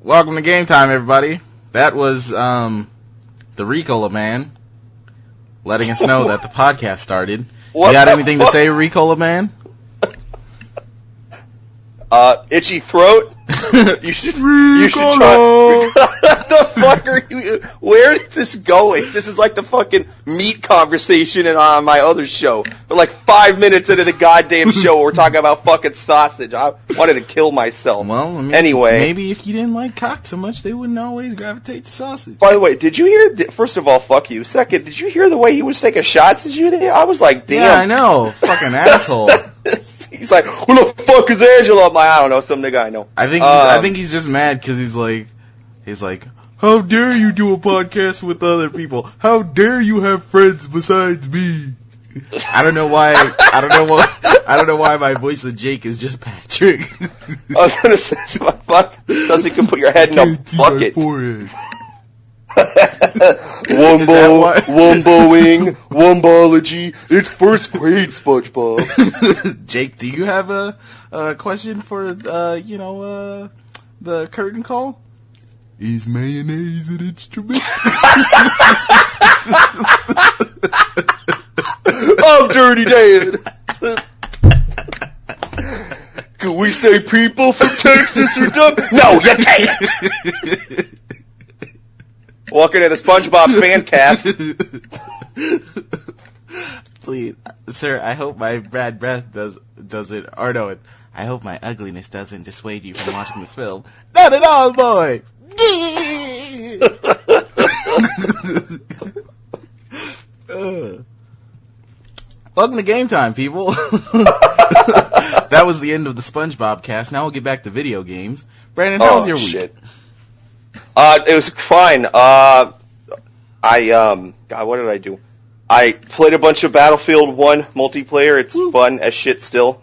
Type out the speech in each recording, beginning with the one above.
Welcome to Game Time, everybody. That was the Ricola Man letting us know that the podcast started. You got anything to say, Ricola Man? Itchy throat. You should try. What the fuck are you? Where is this going? This is like the fucking meat conversation on my other show. We're like 5 minutes into the goddamn show. We're talking about fucking sausage. I wanted to kill myself. Well, I mean, anyway, maybe if you didn't like cock so much, they wouldn't always gravitate to sausage. By the way, did you hear? First of all, fuck you. Second, did you hear the way he was taking shots? Did you? I was like, damn. Yeah, I know. Fucking asshole. He's like, who the fuck is Angela? I'm like, I don't know, some nigga I know. I think he's just mad because he's like, how dare you do a podcast with other people? How dare you have friends besides me? I don't know why. I don't know why my voice of Jake is just Patrick. I was gonna say, fuck, doesn't can put your head in a bucket. Womboing, wombology. It's first grade, SpongeBob. Jake, do you have a question for the curtain call? Is mayonnaise an instrument? I'm Dirty Dan. Can we say people from Texas are dumb? No, you can't. Welcome to the SpongeBob Spongecast. Please, sir, I hope my bad breath doesn't, or no, I hope my ugliness doesn't dissuade you from watching this film. Not at all, boy! Welcome to Game Time, people. That was the end of the SpongeBob cast. Now we'll get back to video games. Brandon, how was your week? Shit. It was fine. God, what did I do? I played a bunch of Battlefield 1 multiplayer. It's fun as shit still.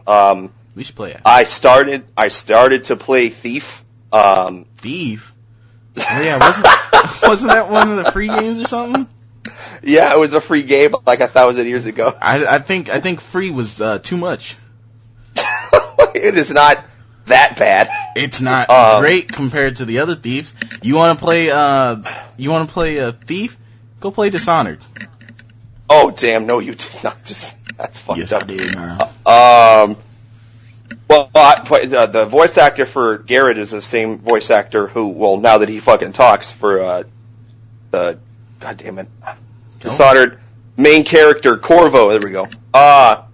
We should play it. I started to play Thief. Thief? Oh yeah, wasn't that one of the free games or something? Yeah, it was a free game like 1,000 years ago. I think free was too much. It is not that bad. It's not great compared to the other Thieves. You want to play a Thief? Go play Dishonored. Oh damn! No, you did not. That's fucked yes, up. I did. Well, the voice actor for Garrett is the same voice actor who, well, now that he fucking talks for the goddamn it, Dishonored main character Corvo. There we go. Well,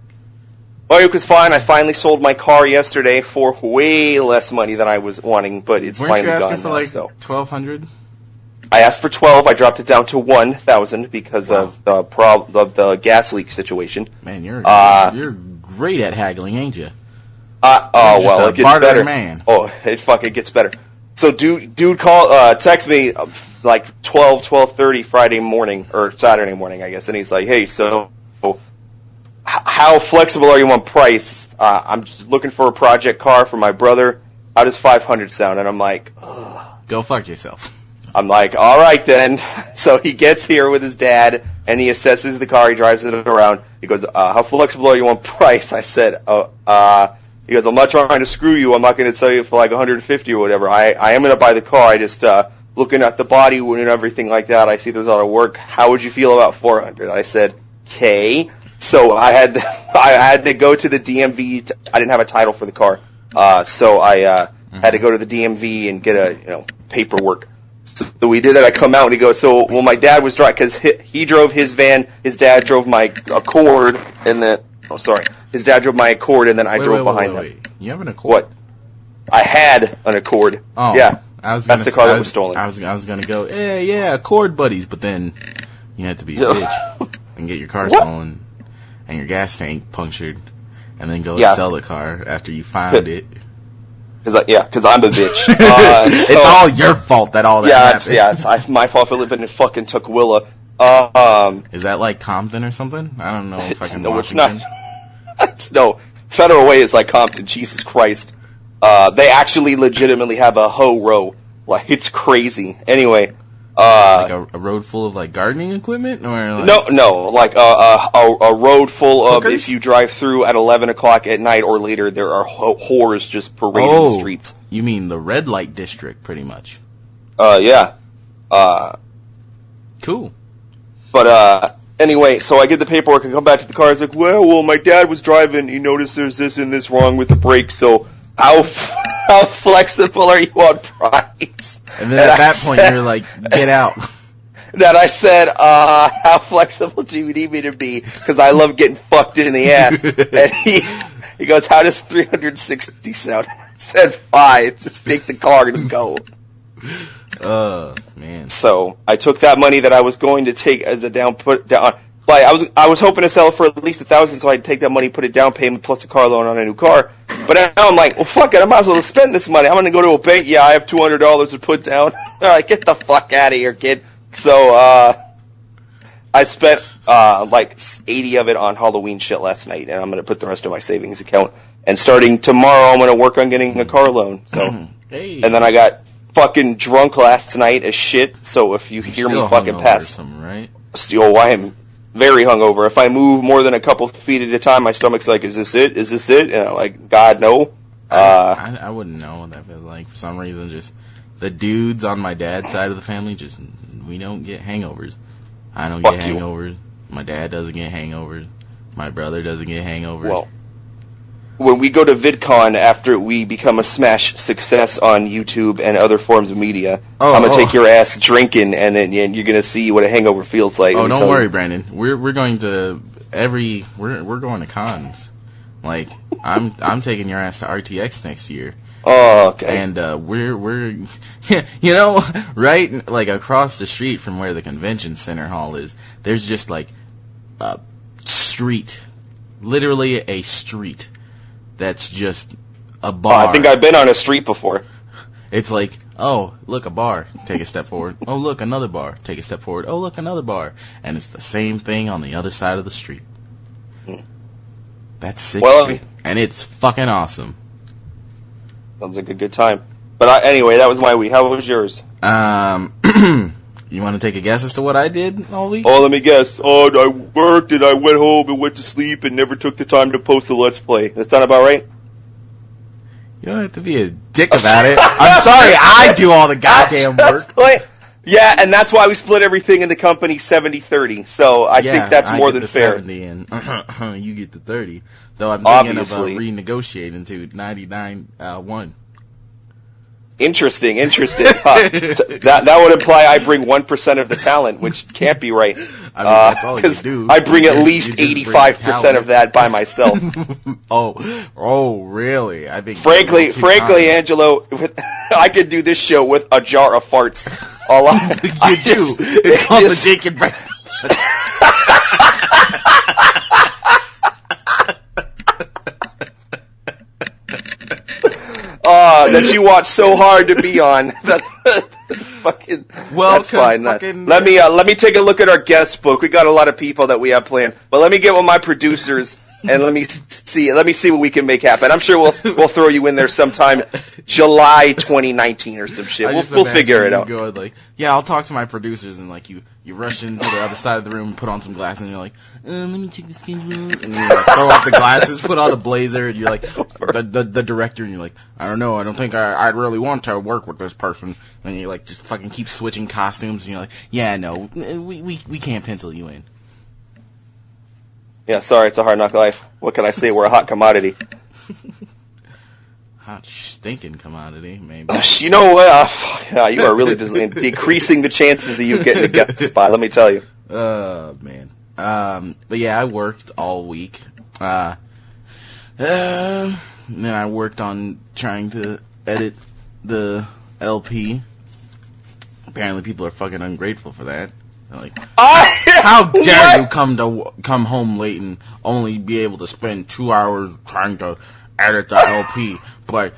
it was fine. I finally sold my car yesterday for way less money than I was wanting, but it's finally gone now. Weren't you asking for like $1,200? I asked for 12. I dropped it down to 1,000 because of the gas leak situation. Man, you're great at haggling, ain't you? Well, it gets better. Man. Oh, it fucking gets better. So, dude, text me like 12:30 Friday morning or Saturday morning, I guess, and he's like, "Hey, so how flexible are you on price? I'm just looking for a project car for my brother. How does 500 sound?" And I'm like, ugh. Go fuck yourself. I'm like, all right then. So he gets here with his dad, and he assesses the car. He drives it around. He goes, how flexible are you on price? I said, he goes, I'm not trying to screw you. I'm not going to tell you for like 150 or whatever. I am going to buy the car. I just, looking at the body and everything like that, I see there's a lot of work. How would you feel about 400? I said, okay. So I had to go to the DMV. I didn't have a title for the car. So I had to go to the DMV and get paperwork. So we did it. I come out and he goes, my dad was driving because he drove his van. His dad drove my Accord, and then his dad drove my Accord, and then I drove behind him. You have an Accord? What? I had an Accord. Oh, yeah. That's the car that was stolen. I was gonna go, yeah, Accord buddies, but then you had to be a bitch and get your car stolen and your gas tank punctured, and then go and sell the car after you found it. Because I'm a bitch. It's all your fault that all that happened. It's my fault for living in fucking Tukwila. Is that like Compton or something? I don't know if I can. No, Washington. It's not. No, Federal Way is like Compton. Jesus Christ. They actually legitimately have a ho row. Like, it's crazy. Anyway, Like a road full of like gardening equipment, or like... No, like a road full of, Hookers? if you drive through at 11 o'clock at night or later, there are whores just parading the streets. You mean the red light district, pretty much? Yeah. Cool. But anyway, so I get the paperwork and come back to the car. I was like, well, my dad was driving. He noticed there's this and this wrong with the brakes. So how flexible are you on price? And then at that point, you're like, get out. Then I said, how flexible do you need me to be? Because I love getting fucked in the ass. And he goes, how does 360 sound? I said, fine, just take the car and go. Man. So I took that money that I was going to take as a down. Like I was hoping to sell it for at least $1,000, so I'd take that money, put it down payment plus a car loan on a new car. But now I'm like, well, fuck it, I might as well spend this money. I'm going to go to a bank. Yeah, I have $200 to put down. All right, get the fuck out of here, kid. So I spent like 80 of it on Halloween shit last night, and I'm going to put the rest in my savings account. And starting tomorrow, I'm going to work on getting a car loan. So, hey. And then I got fucking drunk last night as shit. So if you hear me fucking pass, right? Still, I am very hungover. If I move more than a couple feet at a time, my stomach's like, "Is this it? Is this it?" And I'm like, "God, no." I wouldn't know what that feels like. For some reason, just the dudes on my dad's side of the family, we don't get hangovers. I don't get hangovers. My dad doesn't get hangovers. My brother doesn't get hangovers. Well, when we go to VidCon after we become a smash success on YouTube and other forms of media, I'm gonna take your ass drinking, and then you're gonna see what a hangover feels like. Oh, don't worry, Brandon. We're going to we're going to cons. Like I'm taking your ass to RTX next year. Oh, okay. And we're you know, right like across the street from where the convention center hall is, there's just like a street, literally a street. That's just a bar. I think I've been on a street before. It's like, oh, look, a bar. Take a step forward. Oh, look, another bar. Take a step forward. Oh, look, another bar. And it's the same thing on the other side of the street. That's 6th Street. And it's fucking awesome. Sounds like a good time. But anyway, that was my week. How was yours? You want to take a guess as to what I did all week? Oh, let me guess. Oh, I worked and I went home and went to sleep and never took the time to post a Let's Play. That sound about right? You don't have to be a dick about it. I'm sorry, I do all the goddamn work. Yeah, and that's why we split everything in the company 70-30. So I think that's more than fair. 70 and you get the 30. Though I'm thinking of renegotiating to 99-1. Interesting. That would imply I bring 1% of the talent, which can't be right. I mean, that's all you do. I bring at least 85% of that by myself. Oh, really? I think. Frankly, Angelo, I could do this show with a jar of farts. You do. It's called the Jake and Brandon. That you watch so hard to be on. Fucking. Well, that's fine. Let me take a look at our guest book. We got a lot of people that we have planned, but let me get with my producers and let me see what we can make happen. I'm sure we'll throw you in there sometime, July 2019 or some shit. We'll figure it out. Go like, yeah, I'll talk to my producers, and like you rush into the other side of the room and put on some glasses, and you're like, let me check the schedule, and you like, throw off the glasses, put on a blazer, and you're like, the director, and you're like, I don't know, I don't think I'd really want to work with this person, and you like just fucking keep switching costumes, and you're like, yeah, no, we can't pencil you in. Yeah, sorry, it's a hard knock life. What can I say? We're a hot commodity. Hot stinking commodity, maybe. You know what? You are really decreasing the chances of you getting a guest spot, let me tell you. Man. But yeah, I worked all week. And then I worked on trying to edit the LP. Apparently people are fucking ungrateful for that. They're like, how dare you come home late and only be able to spend 2 hours trying to edit the LP, but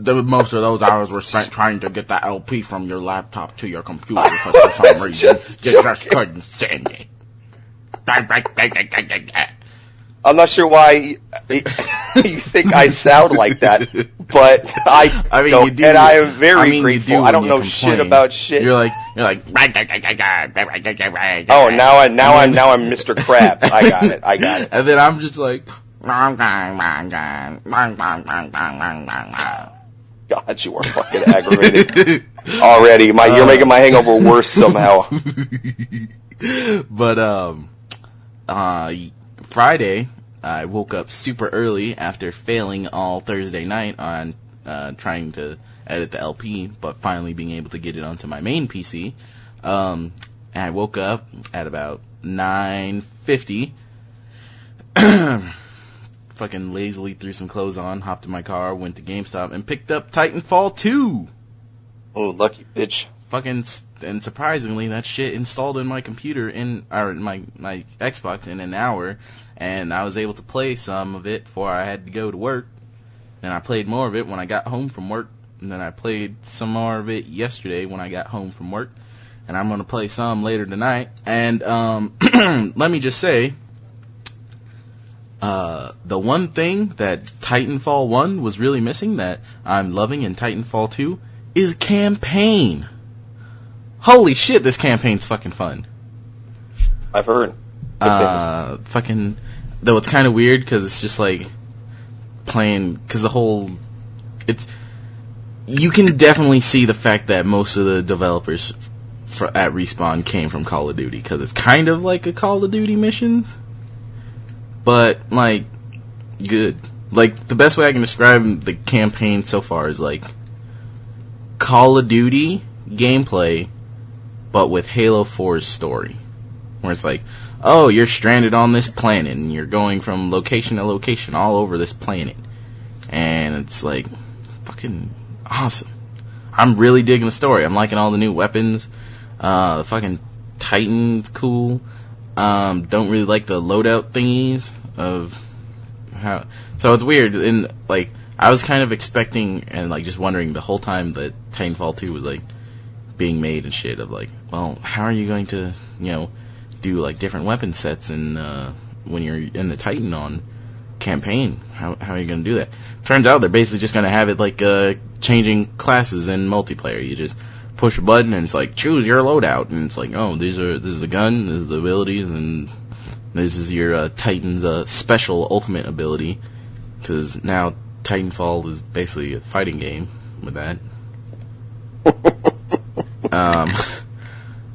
most of those hours were spent trying to get the LP from your laptop to your computer because for some reason you just couldn't send it. I'm not sure why you think I sound like that, but I mean, don't, you do, and I am very grateful. I don't know shit about shit. You're like. Oh, now I'm Mr. Krabs. I got it. And then I'm just like. God, you are fucking aggravated already. You're making my hangover worse somehow. But Friday, I woke up super early after failing all Thursday night on trying to edit the LP, but finally being able to get it onto my main PC. And I woke up at about 9:50. Fucking lazily threw some clothes on, hopped in my car, went to GameStop, and picked up Titanfall 2. Oh, lucky bitch. Fucking, and surprisingly, that shit installed in my computer or my Xbox in an hour, and I was able to play some of it before I had to go to work. And I played more of it when I got home from work, and then I played some more of it yesterday when I got home from work, and I'm gonna play some later tonight. And let me just say, the one thing that Titanfall 1 was really missing that I'm loving in Titanfall 2 is campaign. Holy shit, this campaign's fucking fun. I've heard. Fucking, though it's kind of weird because it's just like playing, because you can definitely see the fact that most of the developers at Respawn came from Call of Duty, because it's kind of like a Call of Duty missions. But, like, good. Like, the best way I can describe the campaign so far is, like, Call of Duty gameplay, but with Halo 4's story. Where it's like, oh, you're stranded on this planet, and you're going from location to location all over this planet. And it's, like, fucking awesome. I'm really digging the story. I'm liking all the new weapons. The fucking Titan's cool. Don't really like the loadout thingies of how, so it's weird, and like, I was kind of expecting and like just wondering the whole time that Titanfall 2 was like being made and shit, of like, well, how are you going to, do like different weapon sets and when you're in the Titan on campaign, how are you going to do that? Turns out they're basically just going to have it like changing classes in multiplayer. You just push a button and it's like, choose your loadout, and it's like, oh, this is the gun, this is the abilities, and this is your Titan's special ultimate ability, because now Titanfall is basically a fighting game with that.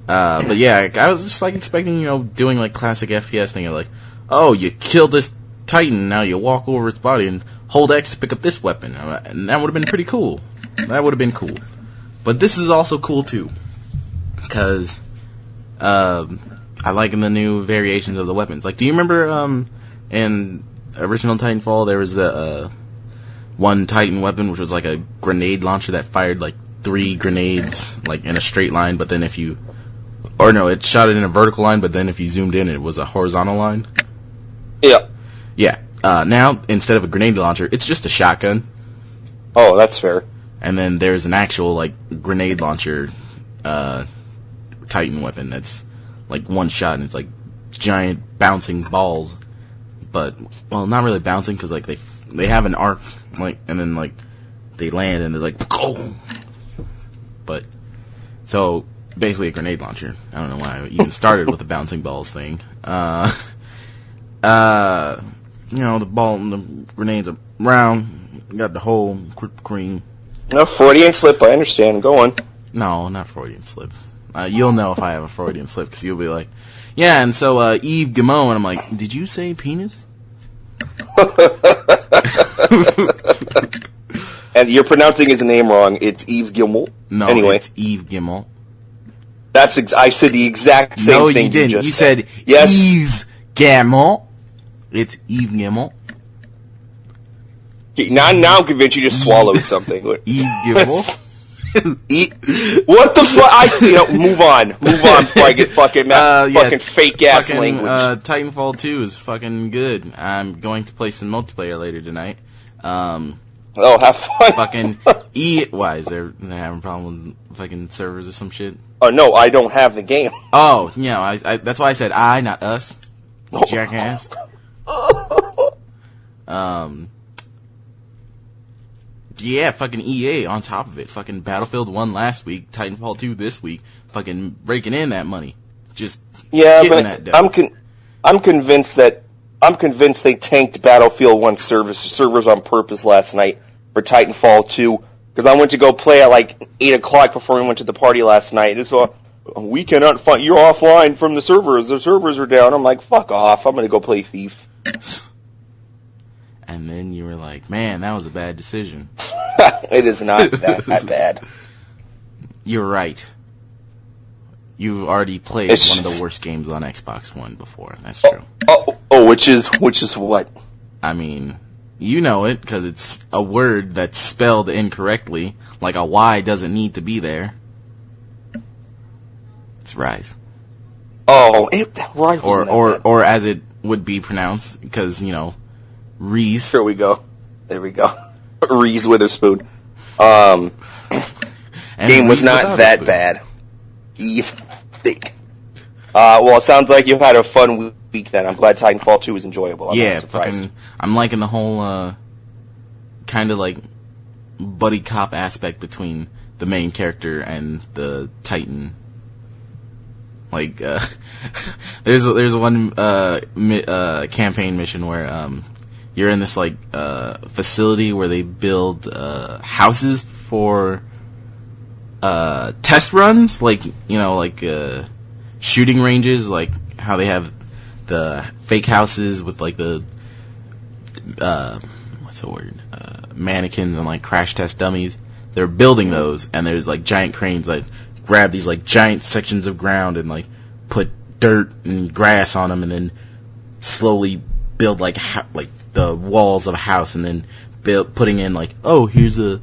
But yeah, I was just like expecting, doing like classic FPS thing of like, oh, you kill this Titan, now you walk over its body and hold X to pick up this weapon, and that would have been pretty cool. That would have been cool. But this is also cool too, because I like the new variations of the weapons. Like, do you remember in original Titanfall there was the one Titan weapon which was like a grenade launcher that fired like 3 grenades like in a straight line, but then it shot it in a vertical line, but then if you zoomed in it was a horizontal line? Yeah. Yeah. Now, instead of a grenade launcher, it's just a shotgun. Oh, that's fair. And then there's an actual, like, grenade launcher Titan weapon that's, like, one shot, and it's, like, giant bouncing balls. But, well, not really bouncing, because, like, they have an arc, like, and then, like, they land, and there's, like, boom! But, so, basically a grenade launcher. I don't know why I even started with the bouncing balls thing. The ball and the grenades are round, got the hole, cream. No, Freudian slip, I understand. Go on. No, not Freudian slips. You'll know if I have a Freudian slip, because you'll be like, yeah, and so, Yves Guillemot, and I'm like, did you say penis? And you're pronouncing his name wrong. It's Yves Guillemot? No, anyway. It's Yves Guillemot. I said the exact same thing. No, you didn't. You said yes. Yves Guillemot. It's Yves Guillemot. Now I'm convinced you just swallowed something. Yves Guillemot? What the fuck? Move on before I get fucking fake ass language. Titanfall 2 is fucking good. I'm going to play some multiplayer later tonight. Have fun. Fucking why is they're having a problem with fucking servers or some shit? Oh no, I don't have the game. Oh, yeah, I that's why I said I, not us. Jackass. Yeah, fucking EA on top of it. Fucking Battlefield 1 last week, Titanfall 2 this week, fucking raking in that money. Just getting that dough. I'm convinced they tanked Battlefield 1 servers on purpose last night for Titanfall 2, because I went to go play at like 8 o'clock before we went to the party last night, and so we cannot find, you're offline from the servers are down. I'm like, fuck off, I'm gonna go play Thief. And then you were like, man, that was a bad decision. It is not that bad. You're right. You've already played one of the worst games on Xbox One before. That's true. Which is what? I mean, you know it, because it's a word that's spelled incorrectly, like a Y doesn't need to be there. It's Rise. Oh, Rise or as it would be pronounced, because, you know, Reese. There we go. Reese Witherspoon. Game was not that bad. Well, it sounds like you had a fun week then. I'm glad Titanfall 2 was enjoyable. I'm liking the whole, kind of like, buddy cop aspect between the main character and the Titan. Like, there's one, campaign mission where, you're in this, like, facility where they build, houses for, test runs, like, you know, like, shooting ranges, like how they have the fake houses with, like, the, mannequins and, like, crash test dummies. They're building those, and there's, like, giant cranes that grab these, like, giant sections of ground and, like, put dirt and grass on them, and then slowly build, like the walls of a house, and then putting in, like, oh, here's the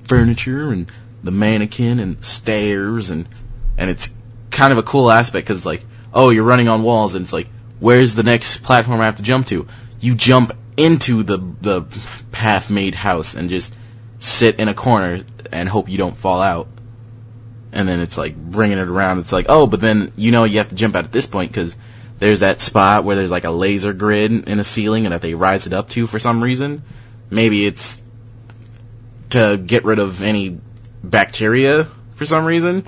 furniture and the mannequin and stairs, and it's kind of a cool aspect, because, like, oh, you're running on walls, and it's like, where's the next platform I have to jump to? You jump into the half-made house and just sit in a corner and hope you don't fall out. And then it's like, bringing it around, it's like, oh, but then, you know, you have to jump out at this point, because there's that spot where there's, like, a laser grid in a ceiling and that they rise it up to for some reason. Maybe it's to get rid of any bacteria for some reason,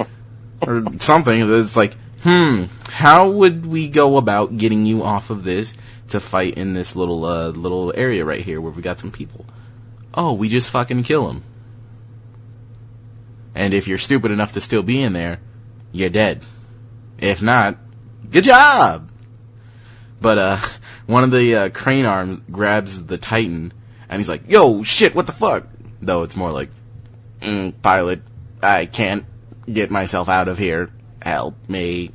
or something. It's like, how would we go about getting you off of this to fight in this little area right here where we got some people? Oh, we just fucking kill them. And if you're stupid enough to still be in there, you're dead. If not, good job! But, one of the, crane arms grabs the Titan, and he's like, yo, shit, what the fuck? Though it's more like, pilot, I can't get myself out of here. Help me.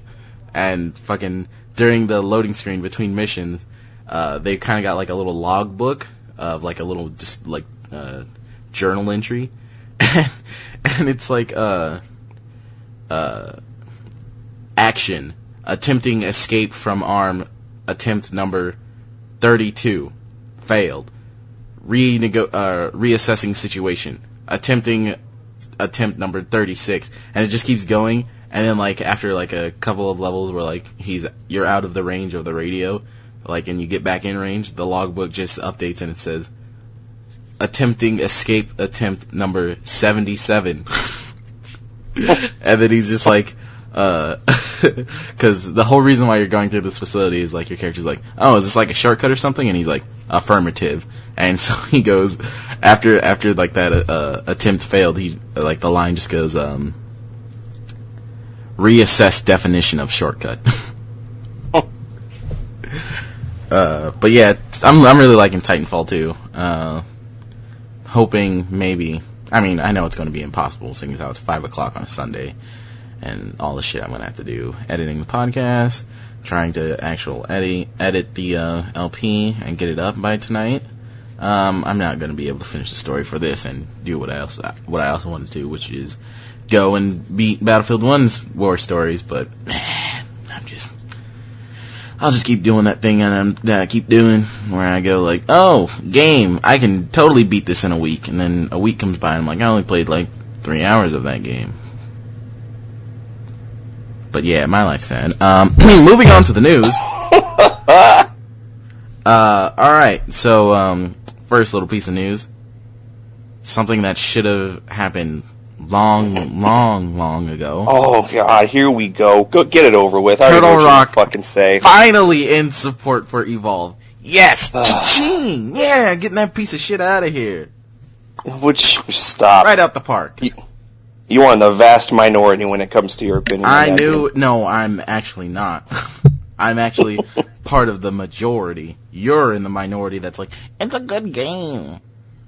And fucking, during the loading screen between missions, they kind of got, like, a little log book of, like, a little, just, like, journal entry. And it's like, action. Attempting escape from arm. Attempt number 32. Failed. Reassessing situation. Attempt number 36. And it just keeps going. And then, like, after, like, a couple of levels where, like, you're out of the range of the radio, like, and you get back in range, the logbook just updates and it says, attempting escape attempt number 77. And then he's just like, because the whole reason why you're going through this facility is, like, your character's like, oh, is this like a shortcut or something? And he's like, affirmative. And so he goes, after like that attempt failed, he, like, the line just goes, reassess definition of shortcut. But yeah, I'm really liking Titanfall 2. Hoping maybe, I mean, I know it's going to be impossible, seeing as how it's 5 o'clock on a Sunday, and all the shit I'm going to have to do, editing the podcast, trying to edit the LP and get it up by tonight. I'm not going to be able to finish the story for this and do what I also want to do, which is go and beat Battlefield 1's war stories, but I'll just keep doing that thing that I keep doing, where I go like, oh, game, I can totally beat this in a week, and then a week comes by and I'm like, I only played like 3 hours of that game. But yeah, my life's sad. Moving on to the news. Alright, so, first little piece of news. Something that should have happened long ago. Oh god, here we go. Go get it over with. Turtle Rock fucking say. Finally in support for Evolve. Yes! Ching! Yeah, getting that piece of shit out of here. Would you stop? Right out the park. You are in the vast minority when it comes to your opinion. No, I'm actually not. I'm actually part of the majority. You're in the minority that's like, it's a good game.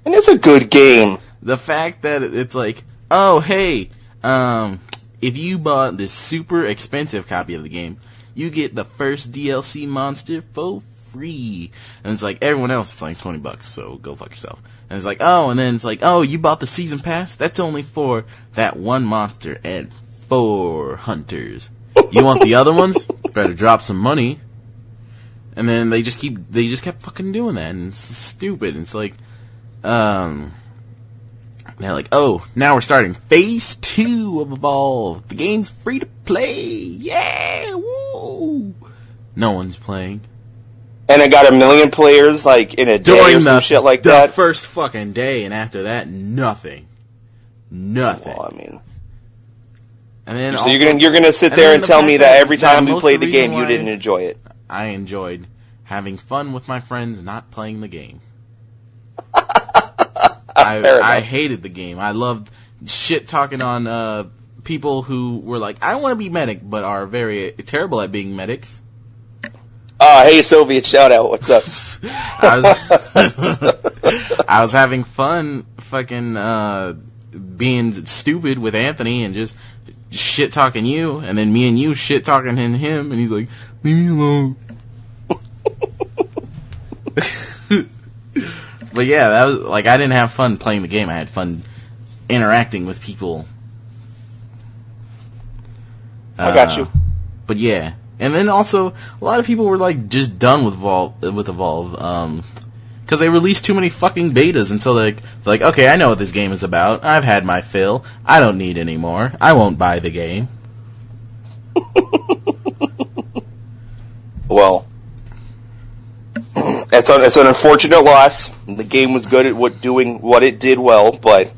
And it's a good game. The fact that it's like, oh, hey, if you bought this super expensive copy of the game, you get the first DLC monster for free. And it's like, everyone else is like $20, so go fuck yourself. And it's like, oh, and then it's like, oh, you bought the season pass? That's only for that one monster and 4 hunters. You want the other ones? Better drop some money. And then they just kept fucking doing that, and it's stupid. And it's like, they're like, oh, now we're starting Phase 2 of Evolve. The game's free to play. Yeah, woo! No one's playing. And it got 1 million players, like, in a day or some shit like that? The first fucking day, and after that, nothing. Well, I mean... And then so you're gonna sit there and tell me that every time we played the game, you didn't enjoy it? I enjoyed having fun with my friends, not playing the game. I hated the game. I loved shit-talking on people who were like, I want to be medic, but are very terrible at being medics. Hey, Soviet, shout out. What's up? I was having fun fucking being stupid with Anthony and just shit-talking you, and then me and you shit-talking him, and he's like, leave me alone. But yeah, that was like, I didn't have fun playing the game. I had fun interacting with people. I got you. But yeah, and then also a lot of people were like just done with Evolve, because they released too many fucking betas until they're like, okay, I know what this game is about. I've had my fill. I don't need any more. I won't buy the game. Well, it's an unfortunate loss. The game was good at doing what it did well, but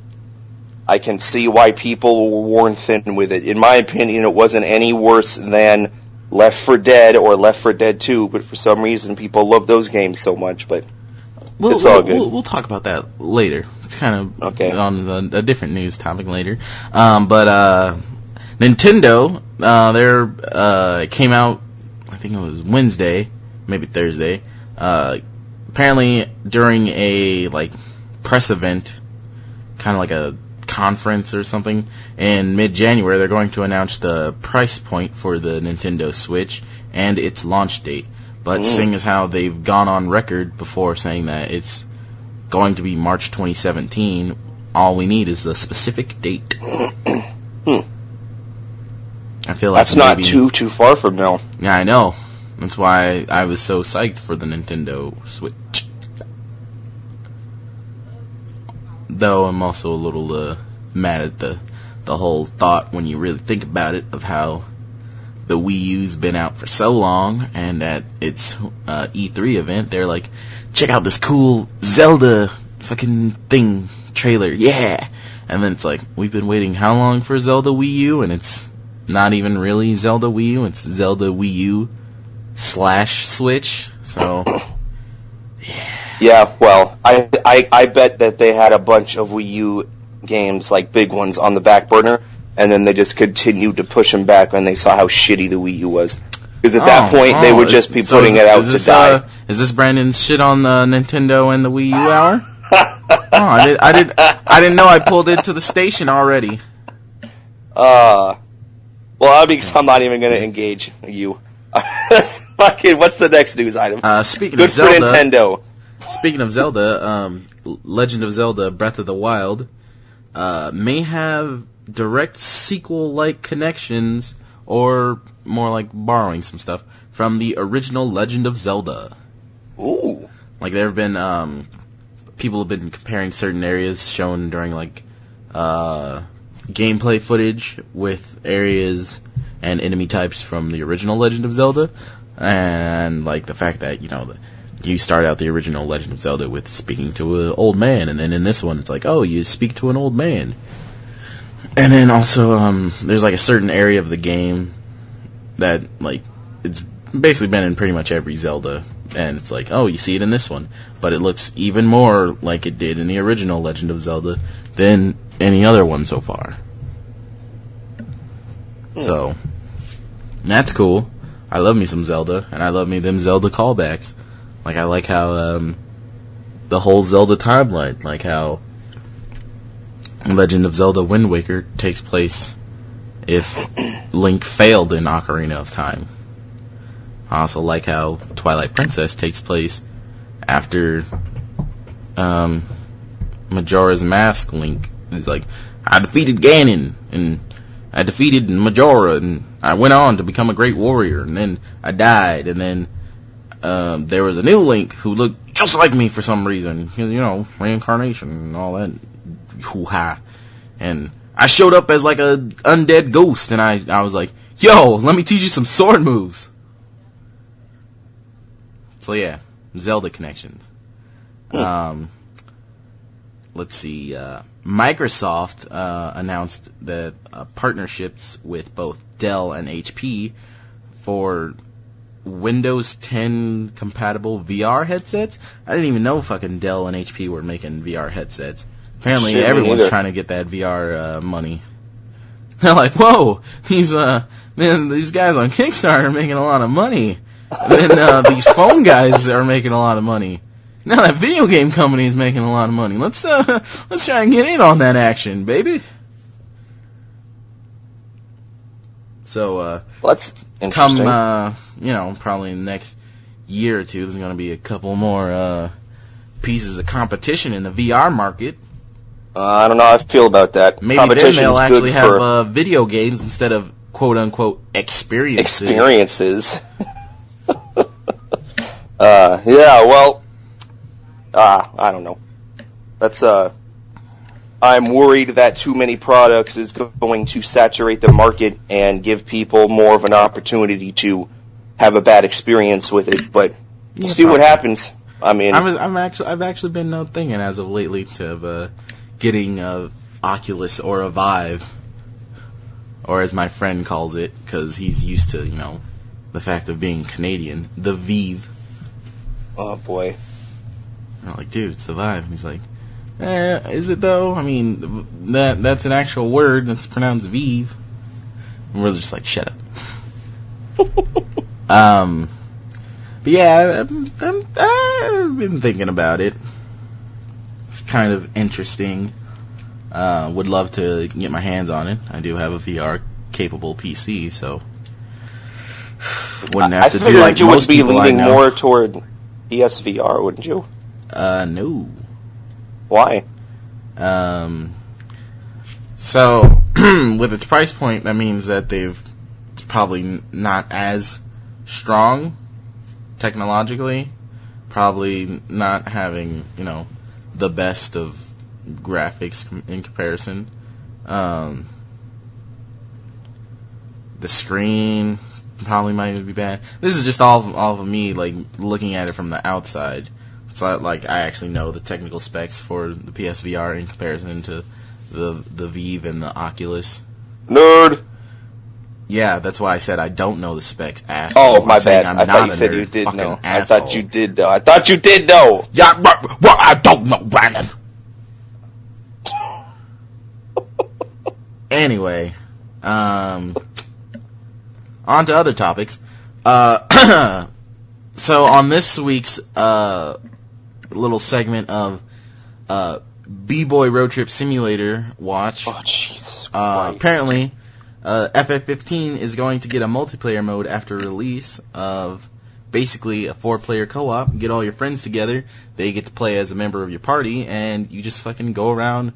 I can see why people were worn thin with it. In my opinion, it wasn't any worse than Left 4 Dead or Left 4 Dead 2, but for some reason people love those games so much, but it's all good. We'll talk about that later. It's kind of okay. On a different news topic later. But Nintendo, it came out, I think it was Wednesday, maybe Thursday, apparently during a, like, press event, kind of like a conference or something, in mid-January, they're going to announce the price point for the Nintendo Switch and its launch date. But seeing as how they've gone on record before saying that it's going to be March 2017, all we need is the specific date. I feel like that's not too far from now. Yeah, I know. That's why I was so psyched for the Nintendo Switch. Though I'm also a little mad at the whole thought, when you really think about it, of how the Wii U's been out for so long, and at its E3 event, they're like, check out this cool Zelda fucking thing trailer, yeah! And then it's like, we've been waiting how long for Zelda Wii U, and it's not even really Zelda Wii U, it's Zelda Wii U / Switch, so... Yeah, well, I bet that they had a bunch of Wii U games, like big ones, on the back burner, and then they just continued to push them back when they saw how shitty the Wii U was. Because at that point, they would just be putting it out to die. Is this Brandon's shit on the Nintendo and the Wii U hour? I didn't know I pulled into the station already. Well, I'm not even going to engage you. Fucking, what's the next news item? Speaking Good of Zelda, for Nintendo. Speaking of Zelda, Legend of Zelda Breath of the Wild may have direct sequel-like connections, or more like borrowing some stuff from the original Legend of Zelda. Ooh. Like, there have been, people have been comparing certain areas shown during, like, gameplay footage with areas and enemy types from the original Legend of Zelda, and, like, the fact that, you know, you start out the original Legend of Zelda with speaking to an old man, and then in this one it's like, oh, you speak to an old man. And then also, there's like a certain area of the game that, like, it's basically been in pretty much every Zelda, and it's like, oh, you see it in this one, but it looks even more like it did in the original Legend of Zelda than any other one so far. So, that's cool. I love me some Zelda, and I love me them Zelda callbacks. Like, I like how, the whole Zelda timeline, like how Legend of Zelda Wind Waker takes place if Link failed in Ocarina of Time. I also like how Twilight Princess takes place after Majora's Mask. Link is like, I defeated Ganon, and I defeated Majora, and I went on to become a great warrior, and then I died, and then there was a new Link who looked just like me for some reason. You know, reincarnation and all that hoo-ha. And I showed up as like a undead ghost, and I was like, yo, let me teach you some sword moves. So yeah, Zelda connections. Let's see, Microsoft announced that partnerships with both Dell and HP for Windows 10 compatible VR headsets. I didn't even know fucking Dell and HP were making VR headsets. Apparently everyone's trying to get that VR money. They're like, whoa, these guys on Kickstarter are making a lot of money. And then these phone guys are making a lot of money. Now that video game company is making a lot of money. Let's try and get in on that action, baby. So that's come probably in the next year or two, there's going to be a couple more pieces of competition in the VR market. I don't know how I feel about that. Maybe then they'll actually have video games instead of quote unquote experiences. Yeah, well, I don't know. That's I'm worried that too many products is going to saturate the market and give people more of an opportunity to have a bad experience with it. But we'll see what happens. I mean, I've actually been thinking as of lately to getting a Oculus or a Vive, or as my friend calls it, because he's used to the fact of being Canadian, the Vive. Oh boy. And I'm like, dude, it's the Vive. And he's like, is it though? I mean, that's an actual word that's pronounced Vive. And we're just like, shut up. But yeah, I've been thinking about it. It's kind of interesting. Would love to get my hands on it. I do have a VR capable PC, so wouldn't have to do like you most would be people leaning more toward PSVR, wouldn't you? No. Why? So with its price point, that means that it's probably not as strong technologically. Probably not having, the best of graphics in comparison. The screen probably might even be bad. This is just all of me, like, looking at it from the outside. So, like, I actually know the technical specs for the PSVR in comparison to the Vive and the Oculus. Nerd! Yeah, that's why I said I don't know the specs, asshole. Oh, my bad. I thought you said you did know. I thought you did know. I thought you did know! Yeah, well, I don't know, Brandon. Anyway, on to other topics. So on this week's little segment of B-Boy Road Trip Simulator watch, oh, Jesus Christ. Apparently FF15 is going to get a multiplayer mode after release of basically a 4-player co-op. Get all your friends together, they get to play as a member of your party, and you just fucking go around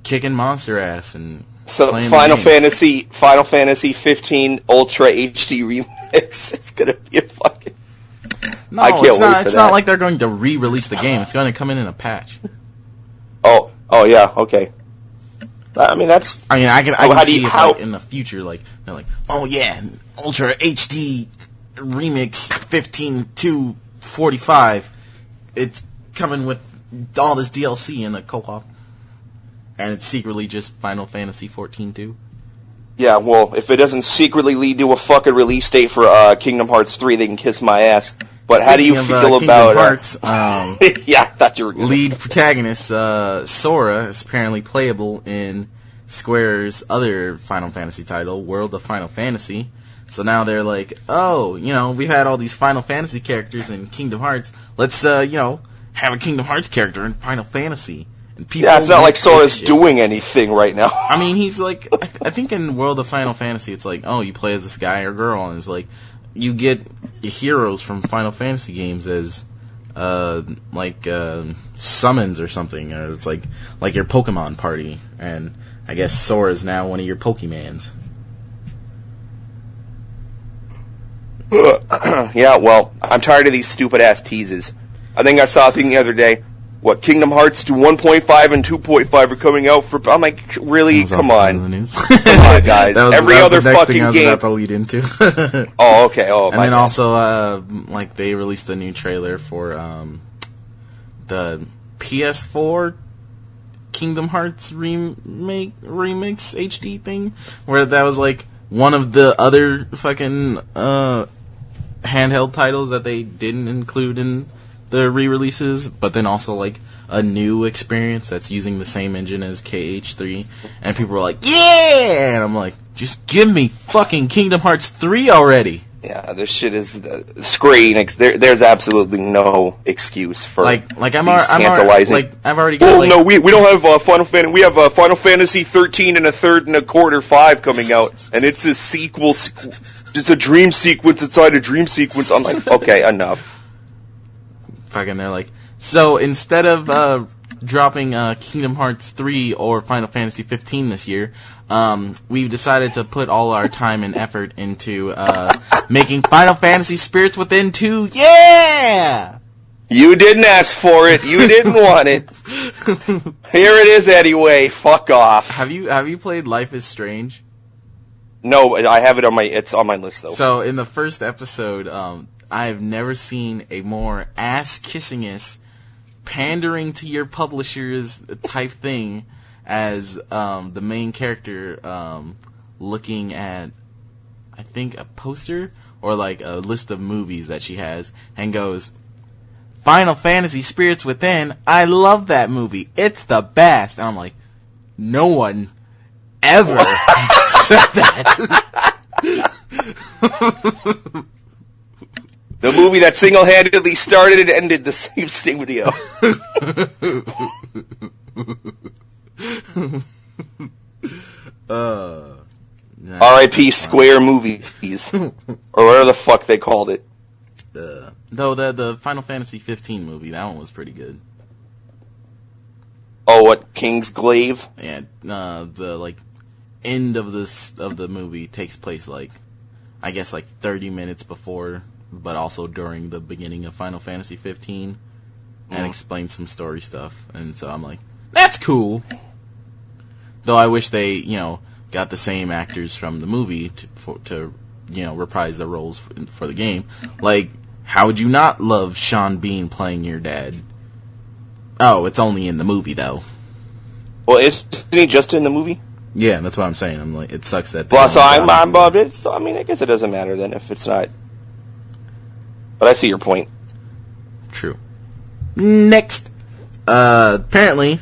kicking monster ass and so Final Fantasy 15 Ultra HD Remix. It's gonna be a fucking. No, it's not like they're going to re-release the game. It's going to come in a patch. Oh yeah, okay. I mean I can see if, like, in the future, like they're like, oh yeah, Ultra HD Remix 15.2 45, it's coming with all this DLC in the co-op. And it's secretly just Final Fantasy 14 too. Yeah, well, if it doesn't secretly lead to a fucking release date for Kingdom Hearts 3, they can kiss my ass. But how do you feel about Hearts? Yeah, I thought you were gonna lead protagonist Sora is apparently playable in Square's other Final Fantasy title, World of Final Fantasy. So now they're like, oh, we've had all these Final Fantasy characters in Kingdom Hearts. Let's, have a Kingdom Hearts character in Final Fantasy. And people it's not like Sora's doing anything right now. I mean, he's like, I think in World of Final Fantasy, it's like, oh, you play as this guy or girl, and it's like, you get heroes from Final Fantasy games as, summons or something, or it's like your Pokemon party, and I guess Sora's now one of your Pokemans. Yeah, well, I'm tired of these stupid-ass teases. I think I saw a thing the other day. What, Kingdom Hearts 2.1.5 and 2.5 are coming out for... I'm like, really? Come on. The news. Come on, guys. Every other the next fucking thing I was game... about to lead into. Oh, okay. Oh, and then also, they released a new trailer for the PS4 Kingdom Hearts remix HD thing, where that was like one of the other fucking handheld titles that they didn't include in the re-releases, but then also like a new experience that's using the same engine as KH3, and people were like, yeah! And I'm like, just give me fucking Kingdom Hearts 3 already! Yeah, this shit is Square Enix. There's absolutely no excuse for I'm tantalizing. I've already got. No, we don't have Final Fantasy. We have Final Fantasy 13 and a third and a quarter 5 coming out, and it's a sequel. It's a dream sequence inside a dream sequence. I'm like, okay, enough. Fucking, they're like, so instead of dropping Kingdom Hearts 3 or Final Fantasy 15 this year, we've decided to put all our time and effort into making Final Fantasy Spirits Within 2. Yeah! You didn't ask for it. You didn't want it. Here it is anyway. Fuck off. Have you played Life is Strange? No, I have it it's on my list though. So in the first episode, I've never seen a more ass-kissingest, pandering to your publishers type thing as the main character looking at, I think, a poster or like a list of movies that she has and goes, Final Fantasy Spirits Within, I love that movie. It's the best. And I'm like, no one ever said that. The movie that single-handedly started and ended the same studio. R.I.P. Square Movies. Or whatever the fuck they called it. Though the Final Fantasy 15 movie, that one was pretty good. Oh, what, King's Glaive? Yeah, the end of the movie takes place I guess 30 minutes before, but also during the beginning of Final Fantasy 15, and explains some story stuff. And so I'm like, that's cool. Though I wish they, got the same actors from the movie to reprise their roles for the game. Like, how would you not love Sean Bean playing your dad? Oh, it's only in the movie though. Well, isn't he just in the movie? Yeah, that's what I'm saying. I'm like, it sucks that. Well, so I'm Bob. I mean, I guess it doesn't matter then if it's not. But I see your point. True. Next, apparently,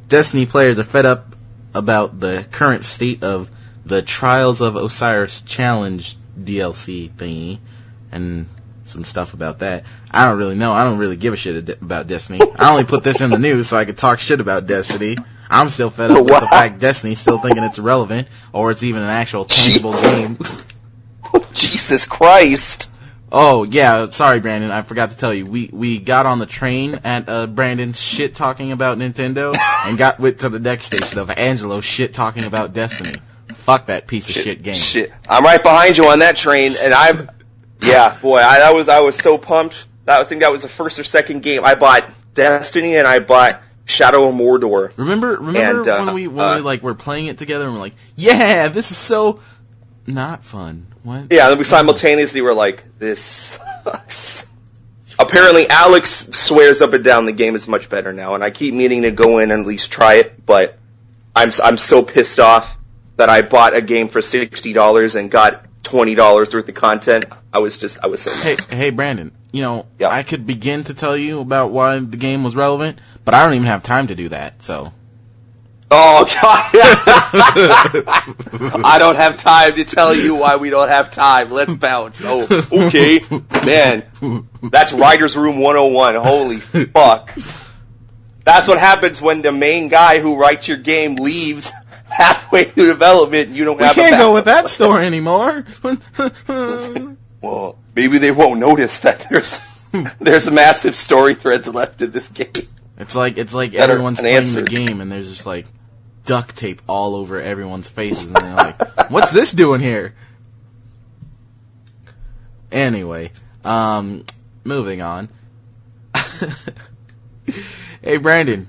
Destiny players are fed up about the current state of the Trials of Osiris Challenge DLC thingy, and some stuff about that. I don't really know. I don't really give a shit about Destiny. I only put this in the news so I could talk shit about Destiny. I'm still fed up with the fact Destiny's still thinking it's relevant, or it's even an actual tangible game. Jesus Christ. Oh, yeah, sorry, Brandon, I forgot to tell you. We got on the train at Brandon's shit talking about Nintendo, and went to the next station of Angelo shit talking about Destiny. Fuck that piece of shit game. Shit. I'm right behind you on that train, and yeah, boy, I was so pumped. I think that was the first or second game. I bought Destiny, and I bought Shadow of Mordor. Remember when we were playing it together and we're like, yeah, this is so not fun. What? Yeah, and we simultaneously were like, this sucks. Apparently, Alex swears up and down the game is much better now, and I keep meaning to go in and at least try it, but I'm so pissed off that I bought a game for $60 and got $20 worth of content. I was so mad. Hey, Brandon, I could begin to tell you about why the game was relevant, but I don't even have time to do that, so. Oh, God. I don't have time to tell you why we don't have time. Let's bounce. Oh, okay. Man, that's Writer's Room 101. Holy fuck. That's what happens when the main guy who writes your game leaves halfway through development and you don't have a We can't go with that story anymore. Well, maybe they won't notice that there's massive story threads left in this game. It's like everyone's playing the game and there's just like duct tape all over everyone's faces and they're like, what's this doing here? Anyway, moving on. Hey, Brandon.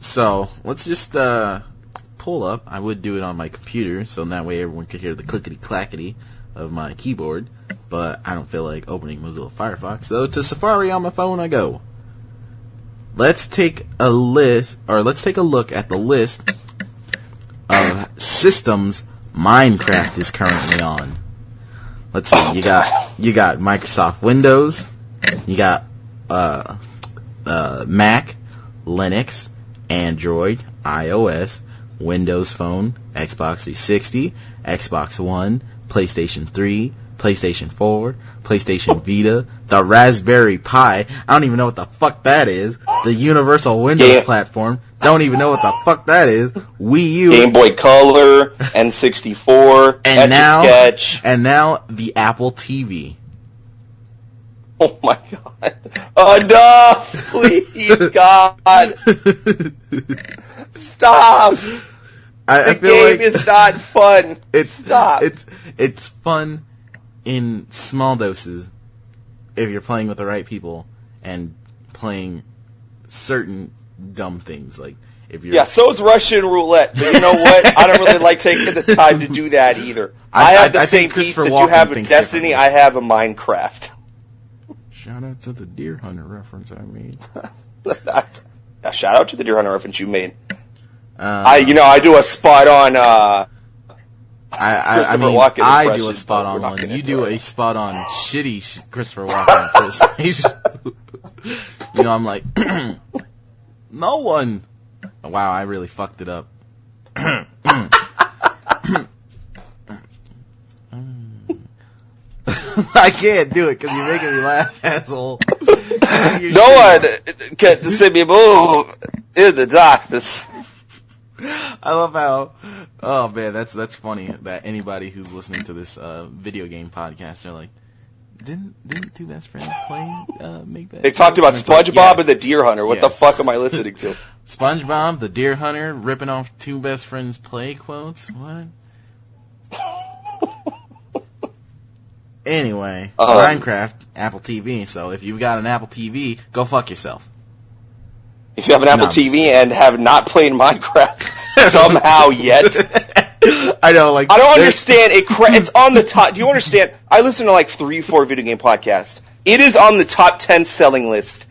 So, let's just pull up. I would do it on my computer, so that way everyone could hear the clickety-clackety of my keyboard, but I don't feel like opening Mozilla Firefox, so to Safari on my phone I go. Let's take a look at the list of systems Minecraft is currently on. Let's see, you got Microsoft Windows, you got Mac, Linux, Android, iOS, Windows Phone, Xbox 360, Xbox One, PlayStation 3, PlayStation 4, PlayStation Vita, the Raspberry Pi, I don't even know what the fuck that is, the Universal Windows platform, don't even know what the fuck that is, Wii U, Game Boy Color, N64, Etch-a-Sketch, and now the Apple TV. Oh my God. Enough! Please, God! Stop! I the feel game like is not fun. Stop. It's fun in small doses if you're playing with the right people and playing certain dumb things. Like if you're so is Russian roulette. But you know what? I don't really like taking the time to do that either. I have the same piece that you have in Destiny. I have a Minecraft. Shout out to the Deer Hunter reference I made. Shout out to the Deer Hunter reference you made. I do a spot on. I do a spot on one. You do a spot on shitty Christopher Walken. I'm like, no one. Wow, I really fucked it up. I can't do it because you're making me laugh, asshole. No one can see me move in the darkness. I love how, oh man, that's funny that anybody who's listening to this video game podcast are like, didn't Two Best Friends make that? They talked about SpongeBob and the Deer Hunter. What the fuck am I listening to? SpongeBob, the Deer Hunter, ripping off Two Best Friends play quotes? What? Anyway, Minecraft, Apple TV, so if you've got an Apple TV, go fuck yourself. If you have an Apple TV and have not played Minecraft somehow yet. I know, like... I don't understand. It's on the top... Do you understand? I listen to like 3-4 video game podcasts. It is on the top 10 selling list.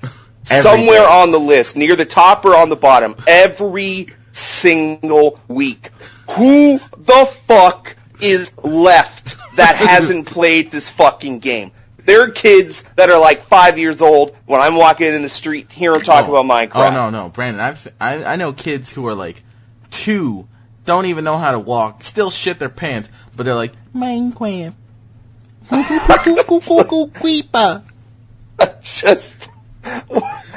Somewhere on the list. Near the top or on the bottom. Every single week. Who the fuck is left that hasn't played this fucking game? There are kids that are like 5 years old when I'm walking in the street hearing them talk about Minecraft. Oh, no, Brandon. I know kids who are like 2, don't even know how to walk, still shit their pants, but they're like, Minecraft. Creeper. Just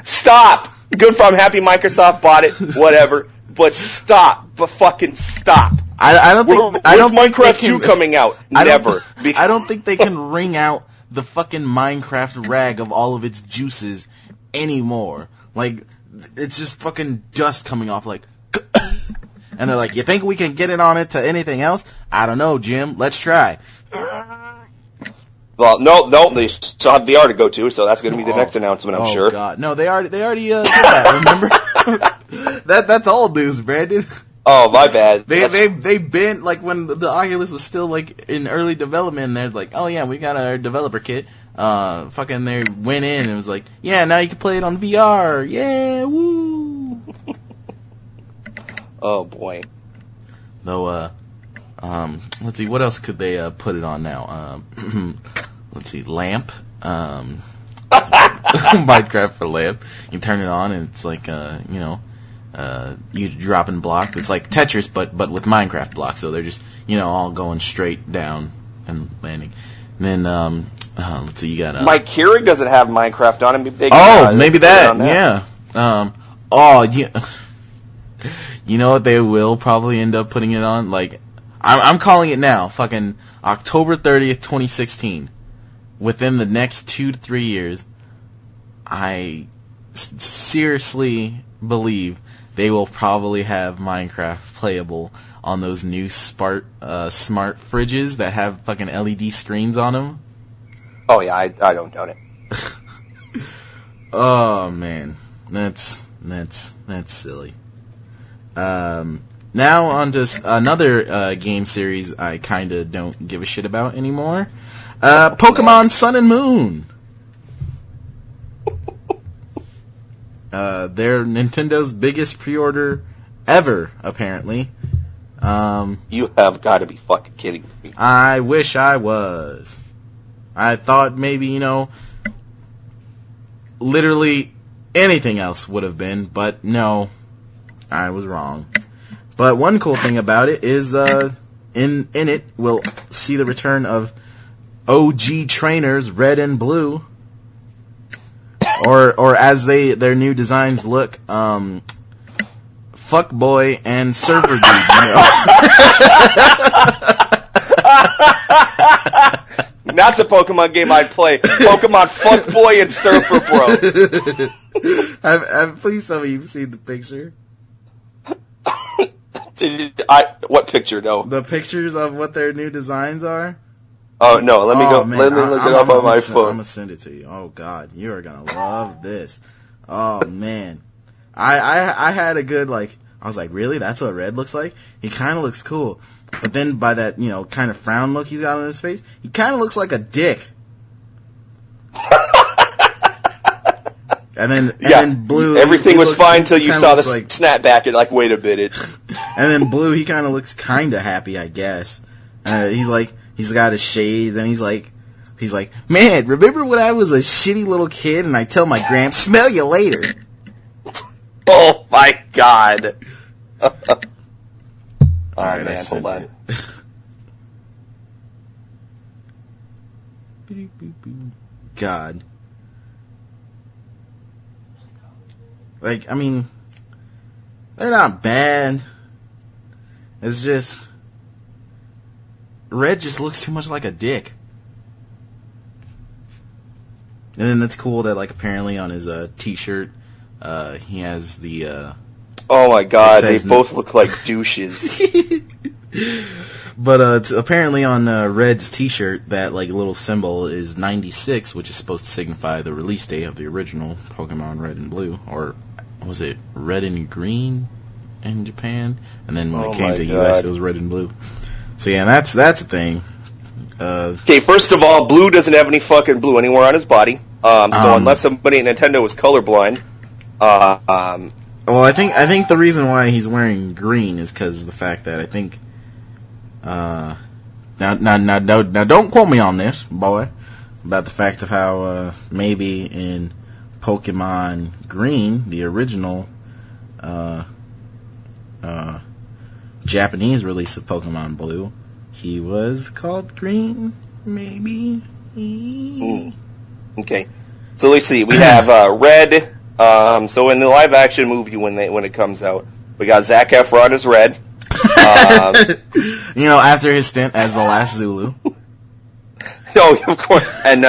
stop. Good for I'm happy Microsoft bought it, whatever. But stop. But fucking stop. I don't think... When's Minecraft 2 coming out? Never. I don't think they can wring out the fucking Minecraft rag of all of its juices anymore. Like, it's just fucking dust coming off, like... And they're like, you think we can get it on it to anything else? I don't know, Jim. Let's try. Well, no, they still have VR to go to, so that's going to be the next announcement, I'm sure. Oh, God. No, they already did that, remember? That's old news, Brandon. Oh, my bad. They've been, like, when the Oculus was still, like, in early development, and they're like, oh, yeah, we got our developer kit. fucking they went in and it was like, yeah, now you can play it on VR. Yeah, woo. Oh boy. Though, let's see, what else could they put it on now? Let's see, lamp. Minecraft for lamp. You turn it on and it's like, you dropping blocks. It's like Tetris, but with Minecraft blocks. So they're just, all going straight down and landing. And then, let's see, you got Mike Keurig doesn't have Minecraft on him. Maybe that. Yeah. You know what they will probably end up putting it on? Like, I'm calling it now. Fucking October 30th, 2016. Within the next 2 to 3 years, I seriously believe they will probably have Minecraft playable on those new smart fridges that have fucking LED screens on them. Oh yeah, I don't doubt it. Oh man, that's silly. Now on to another game series I kinda don't give a shit about anymore. Pokemon Sun and Moon. They're Nintendo's biggest pre-order ever, apparently. You have got to be fucking kidding me. I wish I was. I thought maybe, literally anything else would have been, but no, I was wrong. But one cool thing about it is, in it, we'll see the return of OG trainers Red and Blue. Or as their new designs look, Fuckboy and Surfer Dude, That's a Pokemon game I'd play. Pokemon Fuckboy and Surfer Bro. Please tell me you've seen the picture. What picture? No. The pictures of what their new designs are? Oh no, let me go. Man, let me look it up on my phone. I'm gonna send it to you. Oh God, you are gonna love this. Oh man, I had a good I was like, really? That's what Red looks like? He kind of looks cool, but then by that kind of frown look he's got on his face, he kind of looks like a dick. And then Blue. Everything was fine till you saw the snapback and wait a minute. And then Blue, he kind of looks kind of happy, I guess. He's got his shades, and he's like, man, remember when I was a shitty little kid and I tell my gramps, smell you later. Oh my God. Alright, man, hold on. God. I mean, they're not bad. It's just, Red just looks too much like a dick. And then it's cool that apparently on his t-shirt he has the oh my God, they both look like douches. But apparently on Red's t-shirt that little symbol is 96, which is supposed to signify the release date of the original Pokemon Red and Blue, or was it Red and Green in Japan? And then when it came to US it was Red and Blue. So yeah, that's a thing. Okay, first of all, Blue doesn't have any fucking blue anywhere on his body. So unless somebody at Nintendo was colorblind, well, I think the reason why he's wearing green is because of the fact that I think, now don't quote me on this, boy, about the fact of how maybe in Pokemon Green, the original Japanese release of Pokemon Blue, he was called Green, maybe. Okay, so let's see. We have Red. So in the live action movie when it comes out, we got Zac Efron as Red. After his stint as the last Zulu. No, of course. And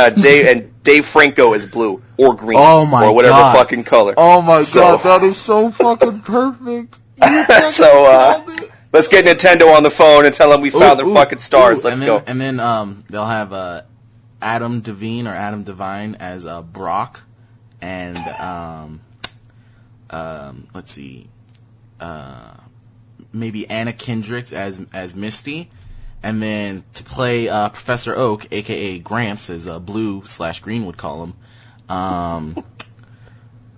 Dave Franco is Blue or Green or whatever fucking color. Oh my God, that is so fucking perfect. So let's get Nintendo on the phone and tell them we found their fucking stars. Let's go. And then they'll have Adam Devine as Brock, and let's see, maybe Anna Kendricks as Misty, And then to play Professor Oak, aka Gramps, as Blue/Green would call him.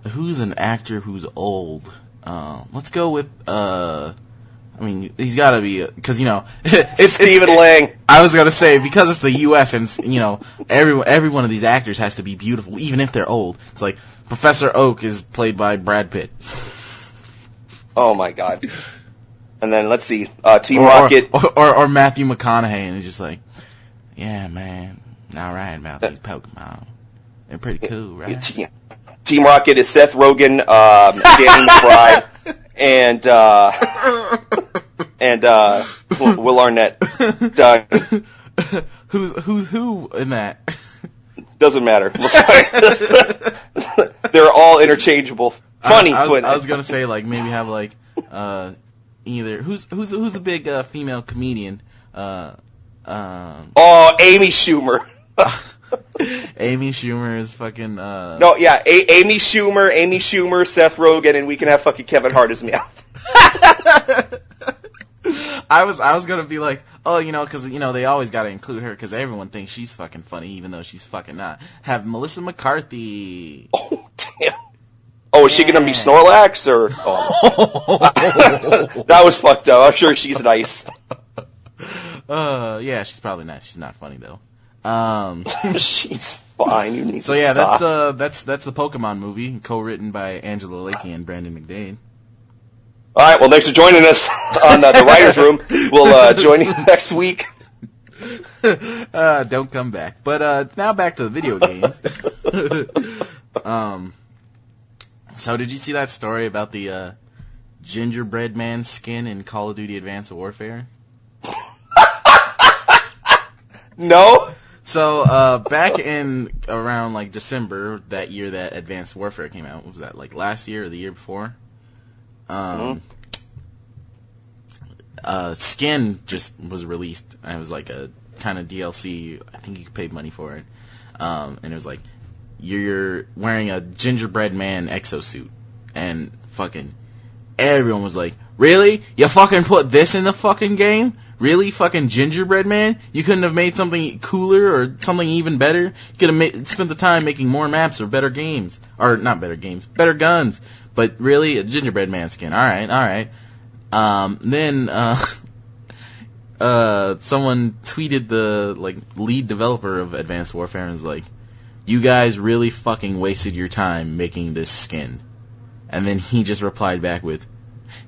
Who's an actor who's old? Let's go with I mean, he's got to be, because, it's Stephen Lang. I was gonna say, because it's the U.S. and every one of these actors has to be beautiful, even if they're old. It's like Professor Oak is played by Brad Pitt. Oh my God. And then let's see, Team Rocket or Matthew McConaughey, and he's just like, yeah, man, all right about these Pokemon. They're pretty cool, right? Team Rocket is Seth Rogen, Danny McBride, and Will Arnett. Who's who in that? Doesn't matter. They're all interchangeable. Funny. I was gonna say, like, maybe have like either who's a big female comedian? Amy Schumer. Amy Schumer is fucking. No, yeah, Amy Schumer, Seth Rogen, and we can have fucking Kevin Hart as Meowth. I was gonna be like, because they always gotta include her because everyone thinks she's fucking funny even though she's fucking not. Have Melissa McCarthy. Oh damn. Oh, is she gonna be Snorlax or? Oh. That was fucked up. I'm sure she's nice. Yeah, she's probably nice. She's not funny though. She's fine. You need so to yeah, stop. that's the Pokemon movie, co-written by Angela Lakey and Brandon McDade. All right. Well, thanks for joining us on the writers' room. We'll join you next week. Don't come back. But now back to the video games. So did you see that story about the gingerbread man skin in Call of Duty Advanced Warfare? No. So, back in around, like, December, that year that Advanced Warfare came out, was that, like, last year or the year before? Skin just was released, and it was, like, a kind of DLC, I think you could pay money for it, and it was, like, you're wearing a gingerbread man exosuit, and fucking everyone was like, really? You fucking put this in the fucking game? Really, fucking gingerbread man? You couldn't have made something cooler or something even better? You could have spent the time making more maps or better games. Or, not better games, better guns. But really, a gingerbread man skin. Alright. Then someone tweeted the, like, lead developer of Advanced Warfare and was like, you guys really fucking wasted your time making this skin. And then he just replied back with,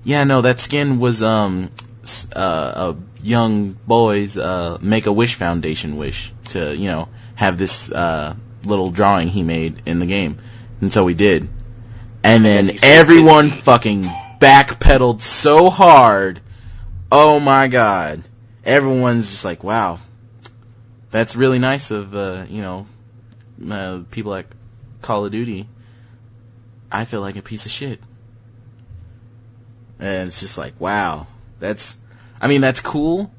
yeah, no, that skin was, a young boy's Make-A-Wish Foundation wish to, have this little drawing he made in the game. And so we did. And then everyone fucking backpedaled so hard. Oh my God. Everyone's just like, wow. That's really nice of, people at Call of Duty. I feel like a piece of shit. And it's just like, wow. That's cool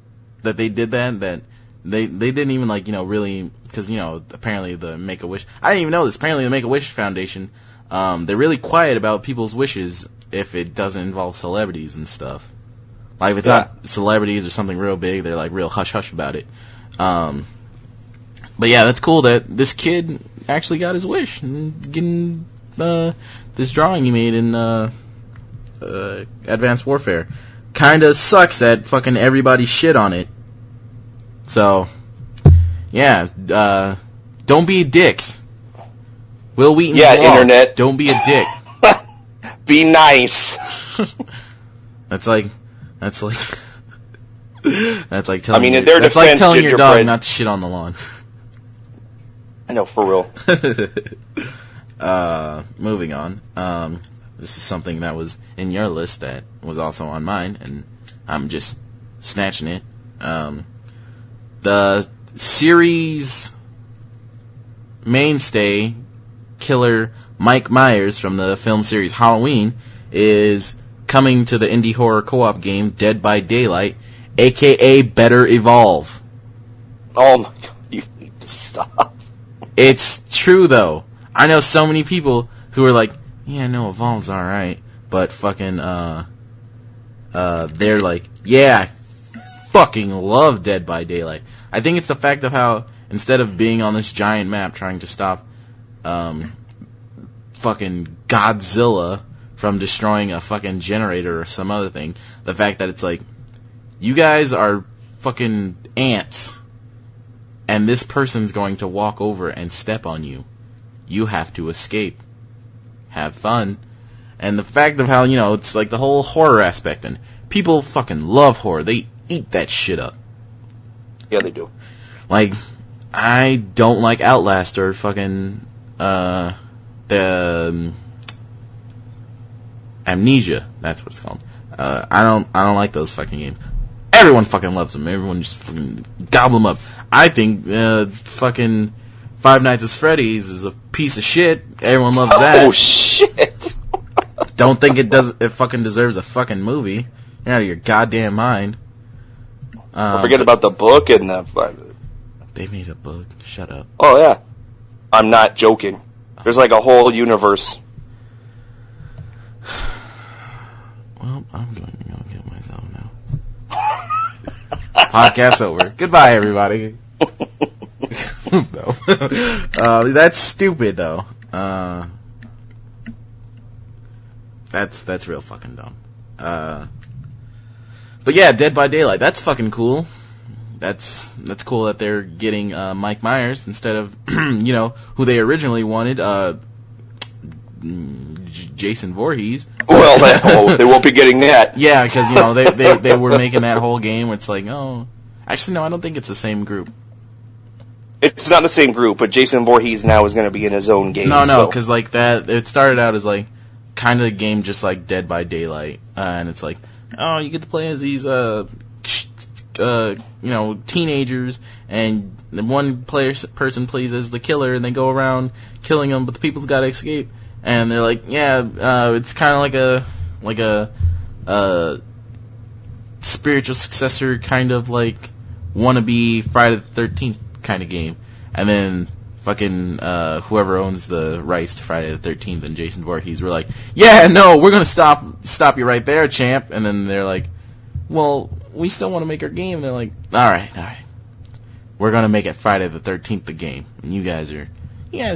that they did that they didn't even, like, really, because, apparently the Make-A-Wish, I didn't even know this, apparently the Make-A-Wish Foundation, they're really quiet about people's wishes if it doesn't involve celebrities and stuff. Like, if it's not celebrities or something real big, they're, like, real hush-hush about it. But yeah, that's cool that this kid actually got his wish, and getting, this drawing he made in, Advanced Warfare. Kinda sucks that fucking everybody shit on it. So, yeah, don't be dicks. Will Wheaton internet. Don't be a dick. Be nice. That's like telling in their defense, like telling your dog gingerbread. not to shit on the lawn. I know, for real. Moving on. This is something that was in your list that was also on mine, and I'm just snatching it. The series mainstay killer Mike Myers from the film series Halloween is coming to the indie horror co-op game Dead by Daylight, aka Better Evolve. Oh my God, you need to stop. It's true though. I know so many people who are like, yeah, no, Evolve's alright, but fucking, they're like, yeah, fucking love Dead by Daylight. I think it's the fact of how, instead of being on this giant map trying to stop fucking Godzilla from destroying a fucking generator or some other thing, the fact that it's like, you guys are fucking ants, and this person's going to walk over and step on you. You have to escape. Have fun. And the fact of how, you know, it's like the whole horror aspect, and people fucking love horror. They eat that shit up. Yeah, they do. Like, I don't like Outlast or fucking, the Amnesia. That's what it's called. I don't like those fucking games. Everyone fucking loves them. Everyone just fucking gobble them up. I think, fucking Five Nights at Freddy's is a piece of shit. Everyone loves that. Oh, shit. Don't think it fucking deserves a fucking movie. You're out of your goddamn mind. Don't forget about the book and the... They made a book. Shut up. Oh, yeah. I'm not joking. There's like a whole universe. Well, I'm going to go kill myself now. Podcast over. Goodbye, everybody. No. That's stupid, though. That's real fucking dumb. But yeah, Dead by Daylight. That's fucking cool. That's cool that they're getting Mike Myers instead of you know, who they originally wanted, Jason Voorhees. Well, they won't be getting that. Yeah, because you know they were making that whole game where it's like, oh, actually no, I don't think it's the same group. It's not the same group, but Jason Voorhees now is going to be in his own game. No, because like that, it started out as like kind of a game just like Dead by Daylight, and it's like, oh, you get to play as these you know, teenagers, and one person plays as the killer, and they go around killing them, but the people's got to escape. And they're like, yeah, it's kind of like a spiritual successor, kind of like wannabe Friday the 13th kind of game. And then fucking whoever owns the rights to Friday the 13th and Jason Voorhees were like, yeah, no, we're gonna stop you right there, champ. And then they're like, well, we still want to make our game. And they're like, all right, we're gonna make it Friday the 13th the game, and you guys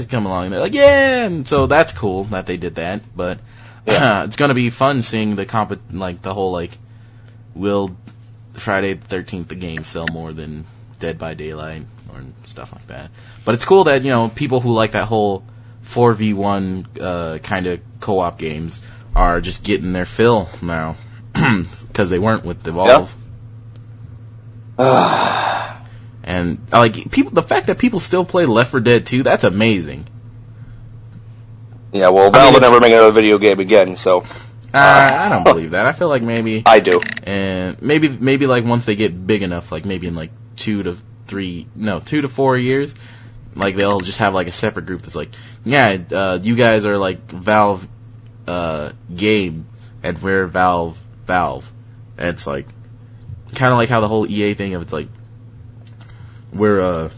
come along. And they're like, yeah, and so that's cool that they did that. But it's gonna be fun seeing the whole will Friday the 13th the game sell more than Dead by Daylight or stuff like that. But it's cool that, you know, people who like that whole 4v1 kind of co-op games are just getting their fill now because they weren't with Evolve. And the fact that people still play Left 4 Dead 2, that's amazing. Yeah, well, Valve will never make another video game again, so. I don't believe that. I feel like maybe I do, and maybe like once they get big enough, like maybe in like 2 to 4 years, like they'll just have like a separate group that's like, yeah, you guys are like Valve game, and we're Valve, and it's like kind of like how the whole EA thing of it's like we're a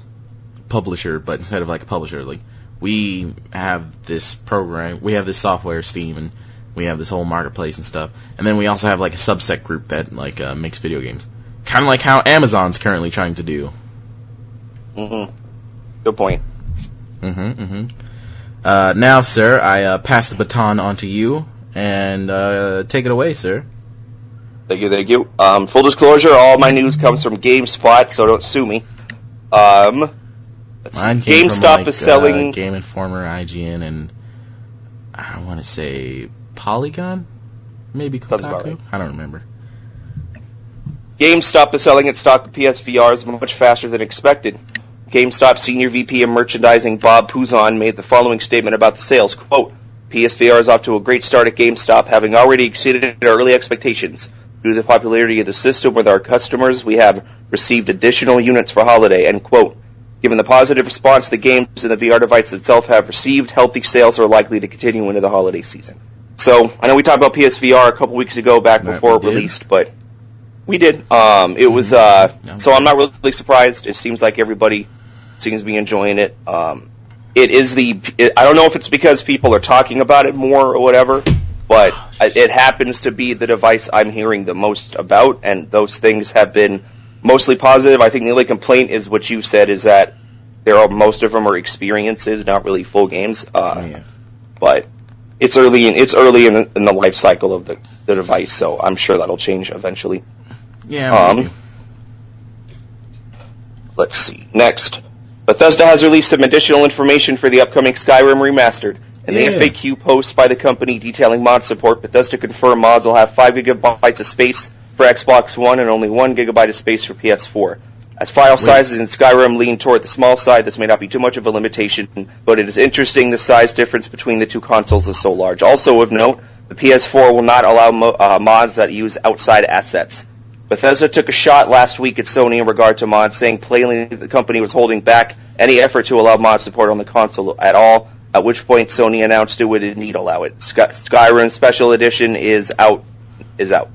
publisher, but instead of like a publisher, like we have this program, we have this software, Steam, and we have this whole marketplace and stuff, and then we also have like a subset group that like makes video games, kind of like how Amazon's currently trying to do. Good point. Now, sir, I pass the baton on to you, and take it away, sir. Thank you. Full disclosure, all my news comes from GameSpot, so don't sue me. Mine came GameStop from, is selling Game Informer, IGN, and I want to say Polygon, maybe Kotaku. Right. I don't remember. GameStop is selling its stock of PSVRs much faster than expected. GameStop Senior VP of Merchandising Bob Puzon made the following statement about the sales. Quote, PSVR is off to a great start at GameStop, having already exceeded our early expectations. Due to the popularity of the system with our customers, we have received additional units for holiday, end quote. Given the positive response the games and the VR device itself have received, healthy sales are likely to continue into the holiday season. So, I know we talked about PSVR a couple weeks ago, back before it released, but we did. It was, so I'm not really surprised. It seems like everybody seems to be enjoying it. It is I don't know if it's because people are talking about it more or whatever, but it happens to be the device I'm hearing the most about, and those things have been mostly positive. I think the only complaint is what you said, is that most of them are experiences, not really full games. But it's early in the life cycle of the device, so I'm sure that'll change eventually. Yeah. Let's see. Next, Bethesda has released some additional information for the upcoming Skyrim Remastered. In the FAQ post by the company detailing mod support, Bethesda confirmed mods will have 5 gigabytes of space for Xbox One and only 1 gigabyte of space for PS4. As file sizes in Skyrim lean toward the small side, this may not be too much of a limitation, but it is interesting the size difference between the two consoles is so large. Also of note, the PS4 will not allow mods that use outside assets. Bethesda took a shot last week at Sony in regard to mods, saying plainly the company was holding back any effort to allow mod support on the console at all, at which point Sony announced it would indeed allow it. Skyrim Special Edition is out.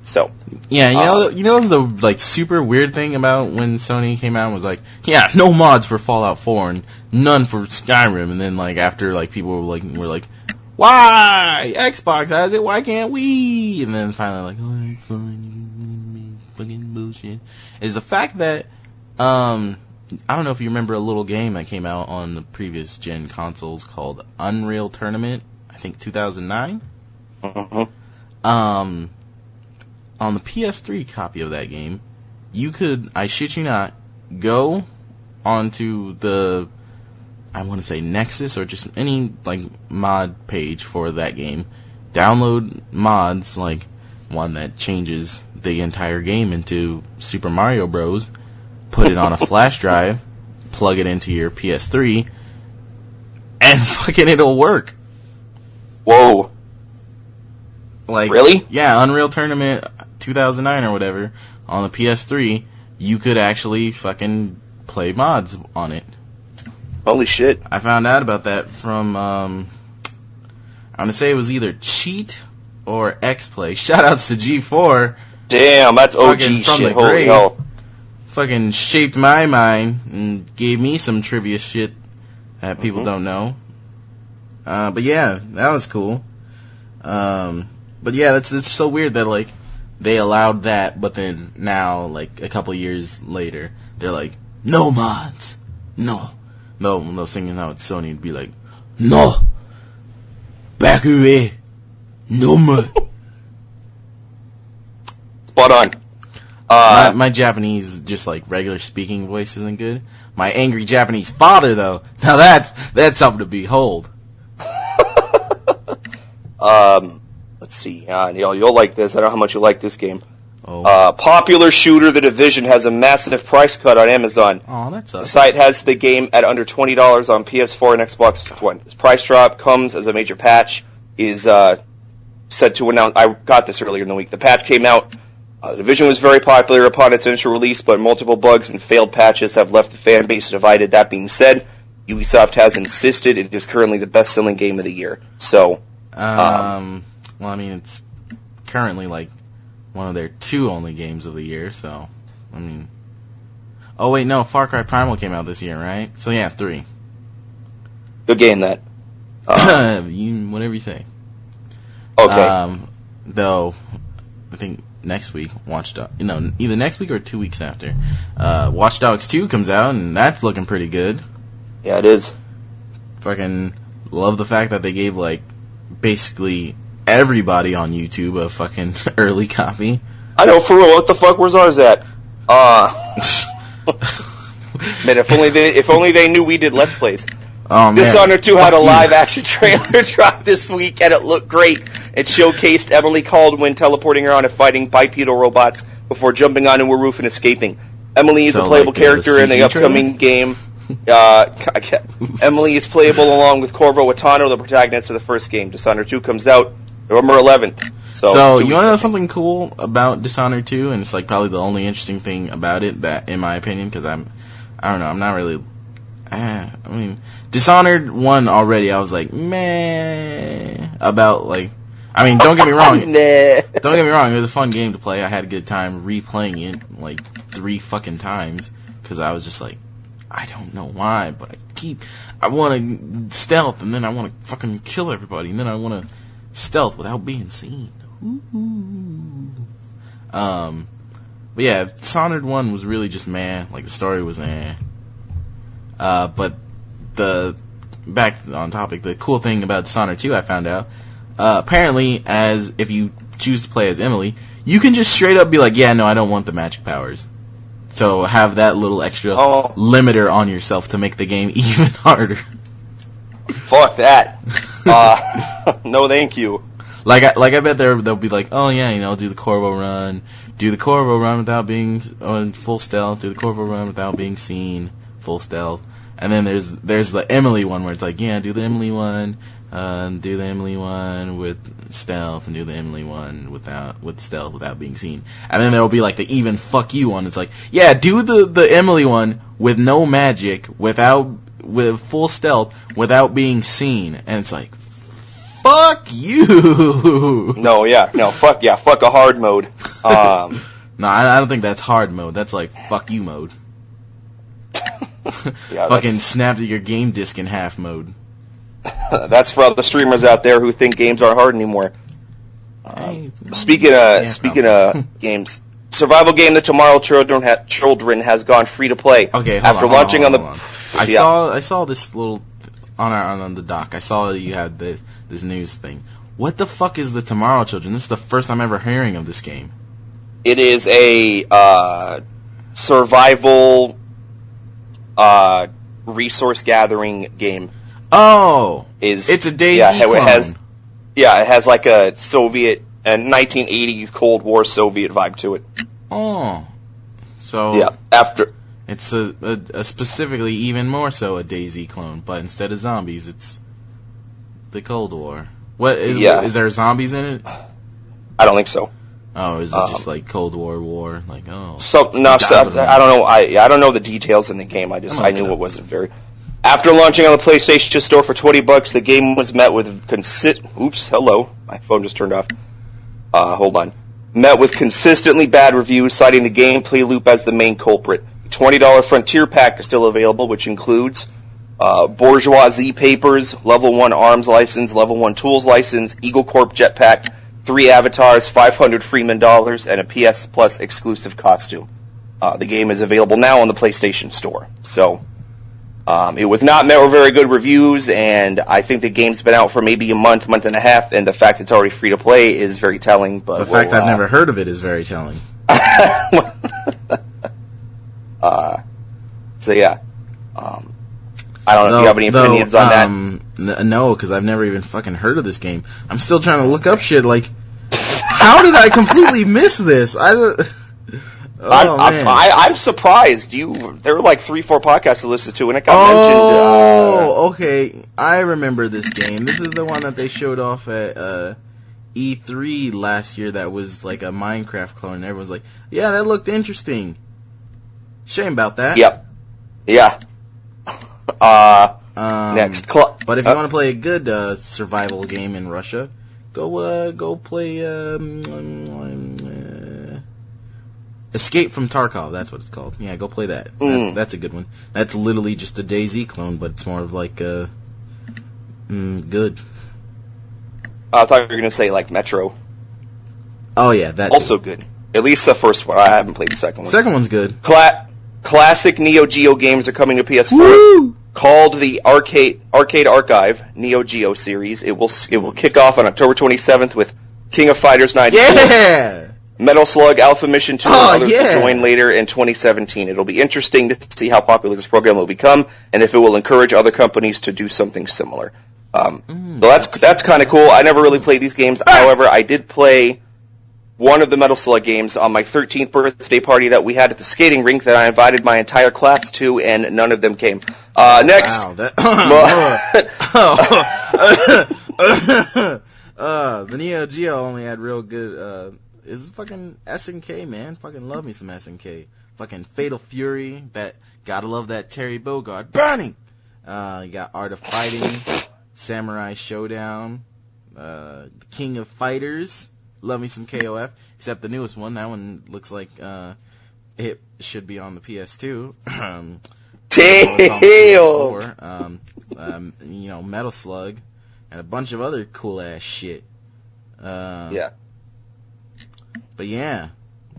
So yeah, you know the like super weird thing about when Sony came out was like, yeah, no mods for Fallout 4 and none for Skyrim, and then like after like people were like, why Xbox has it, why can't we? And then finally like, oh, it's fine, fucking bullshit. Is the fact that I don't know if you remember a little game that came out on the previous gen consoles called Unreal Tournament, I think 2009. On the PS3 copy of that game, you could, I shit you not, go onto the, I want to say Nexus or just any like mod page for that game, download mods like one that changes the entire game into Super Mario Bros, put it on a flash drive, plug it into your PS3, and fucking it'll work. Whoa. Like, really? Yeah, Unreal Tournament 2009 or whatever, on the PS3, you could actually fucking play mods on it. Holy shit. I found out about that from, I'm gonna say it was either Cheat or X-Play. Shoutouts to G4. Damn, that's OG shit, holy hell. Fucking shaped my mind and gave me some trivia shit that people don't know. But yeah, that was cool. But yeah, it's so weird that like they allowed that, but then now like a couple years later they're like, no mods, no singing out with Sony would be like, no, back away, no more. Spot on. My Japanese, just like regular speaking voice isn't good. My angry Japanese father though, now that's something to behold. Let's see. You'll like this. I don't know how much you like this game. Oh. Popular shooter The Division has a massive price cut on Amazon. Oh, that sucks. The site has the game at under $20 on PS4 and Xbox One. This price drop comes as a major patch is said to announce. I got this earlier in the week. The patch came out. The Division was very popular upon its initial release, but multiple bugs and failed patches have left the fan base divided. That being said, Ubisoft has insisted it is currently the best-selling game of the year. So, well, I mean, it's currently like one of their 2 only games of the year, so, I mean, oh wait, no, Far Cry Primal came out this year, right? So yeah, 3. Good game, that. Whatever you say. Okay. Though, I think next week, either next week or 2 weeks after, Watch Dogs 2 comes out, and that's looking pretty good. Yeah, it is. Fucking love the fact that they gave, like, basically everybody on YouTube a fucking early copy. I know, for real, what the fuck, where's ours at? Man, if only they knew we did Let's Plays. Oh, man. Dishonored 2 had a live-action trailer drop this week, and it looked great. It showcased Emily Caldwin teleporting around and fighting bipedal robots before jumping onto a roof and escaping. Emily is a playable character in the upcoming game. Emily is playable along with Corvo Atano, the protagonist of the first game. Dishonored 2 comes out November 11th. So you want to know something cool about Dishonored 2? And it's like probably the only interesting thing about it, that, in my opinion, because I don't know, I'm not really, I mean, Dishonored 1 already, I was like, meh, about like, I mean, don't get me wrong. Don't get me wrong. It was a fun game to play. I had a good time replaying it like 3 fucking times because I was just like, I don't know why, but I want to stealth, and then I want to fucking kill everybody, and then I want to stealth without being seen. But But yeah, Dishonored 1 was really just meh. Like, the story was but back on topic, the cool thing about Dishonored 2 I found out, apparently, if you choose to play as Emily, you can just straight up be like, yeah, no, I don't want the magic powers. So have that little extra limiter on yourself to make the game even harder. Fuck that. No thank you. Like I bet they'll be like, oh yeah, do the Corvo run, without being on full stealth, do the Corvo run without being seen, full stealth. And then there's the Emily one where it's like, yeah, do the Emily one, do the Emily one with stealth, and do the Emily one with stealth without being seen. And then there'll be like the even fuck you one. It's like, yeah, do the Emily one with no magic, with full stealth, without being seen. And it's like, fuck you. Fuck a hard mode. No, I don't think that's hard mode. That's like fuck you mode. Fucking snap your game disc in half mode. That's for all the streamers out there who think games aren't hard anymore. Speaking of games, survival game The Tomorrow Children has gone free to play. Okay, after launching on the. I saw this little on the doc. I saw that you had this news thing. What the fuck is The Tomorrow Children? This is the first time ever hearing of this game. It is a survival resource gathering game. Oh, it's a DayZ clone. It has like a Soviet and 1980s Cold War Soviet vibe to it. Oh, so yeah, after it's a specifically even more so a DayZ clone, but instead of zombies, it's the Cold War. What is there zombies in it? I don't think so. Oh, is it just like Cold War? Like, oh. I don't know. I don't know the details in the game. I knew it wasn't very. After launching on the PlayStation Store for $20, the game was met with Oops, hello. My phone just turned off. Hold on. Met with consistently bad reviews, citing the gameplay loop as the main culprit. The $20 Frontier Pack is still available, which includes Bourgeoisie Papers, Level 1 Arms License, Level 1 Tools License, Eagle Corp Jetpack, 3 avatars, 500 Freeman dollars, and a PS Plus exclusive costume. The game is available now on the PlayStation Store. So, it was not met with very good reviews, and I think the game's been out for maybe a month and a half, and the fact it's already free to play is very telling. But the fact I've never heard of it is very telling. So yeah. I don't know if you have any opinions on that. No, because I've never even fucking heard of this game. I'm still trying to look up shit. Like, how did I completely miss this? I'm surprised. There were like 3-4 podcasts to listen to, and it got mentioned. Oh, okay. I remember this game. This is the one that they showed off at E3 last year. That was like a Minecraft clone. And everyone's like, "Yeah, that looked interesting." Shame about that. Yep. Yeah. Next. But if you want to play a good survival game in Russia, go play Escape from Tarkov. That's what it's called. Yeah, go play that. That's a good one. That's literally just a DayZ clone, but it's more of like good. I thought you were going to say like Metro. Oh yeah, that's also good. At least the first one. I haven't played the second one. Second one's good. Classic Neo Geo games are coming to PS4. Woo! Called the Arcade Archive Neo Geo series. It will kick off on October 27th with King of Fighters 94. Yeah! Metal Slug, Alpha Mission 2, and others will join later in 2017. It'll be interesting to see how popular this program will become, and if it will encourage other companies to do something similar. So that's kind of cool. I never really played these games. However, I did play one of the Metal Slug games on my 13th birthday party that we had at the skating rink that I invited my entire class to, and none of them came. Next. Wow, the Neo Geo only had real good, is fucking SNK, man. Fucking love me some SNK. Fucking Fatal Fury, gotta love that Terry Bogard. Burning! You got Art of Fighting, Samurai Showdown, King of Fighters, love me some KOF, except the newest one. That one looks like, it should be on the PS2. Damn! Metal Slug, and a bunch of other cool ass shit. Yeah. But yeah,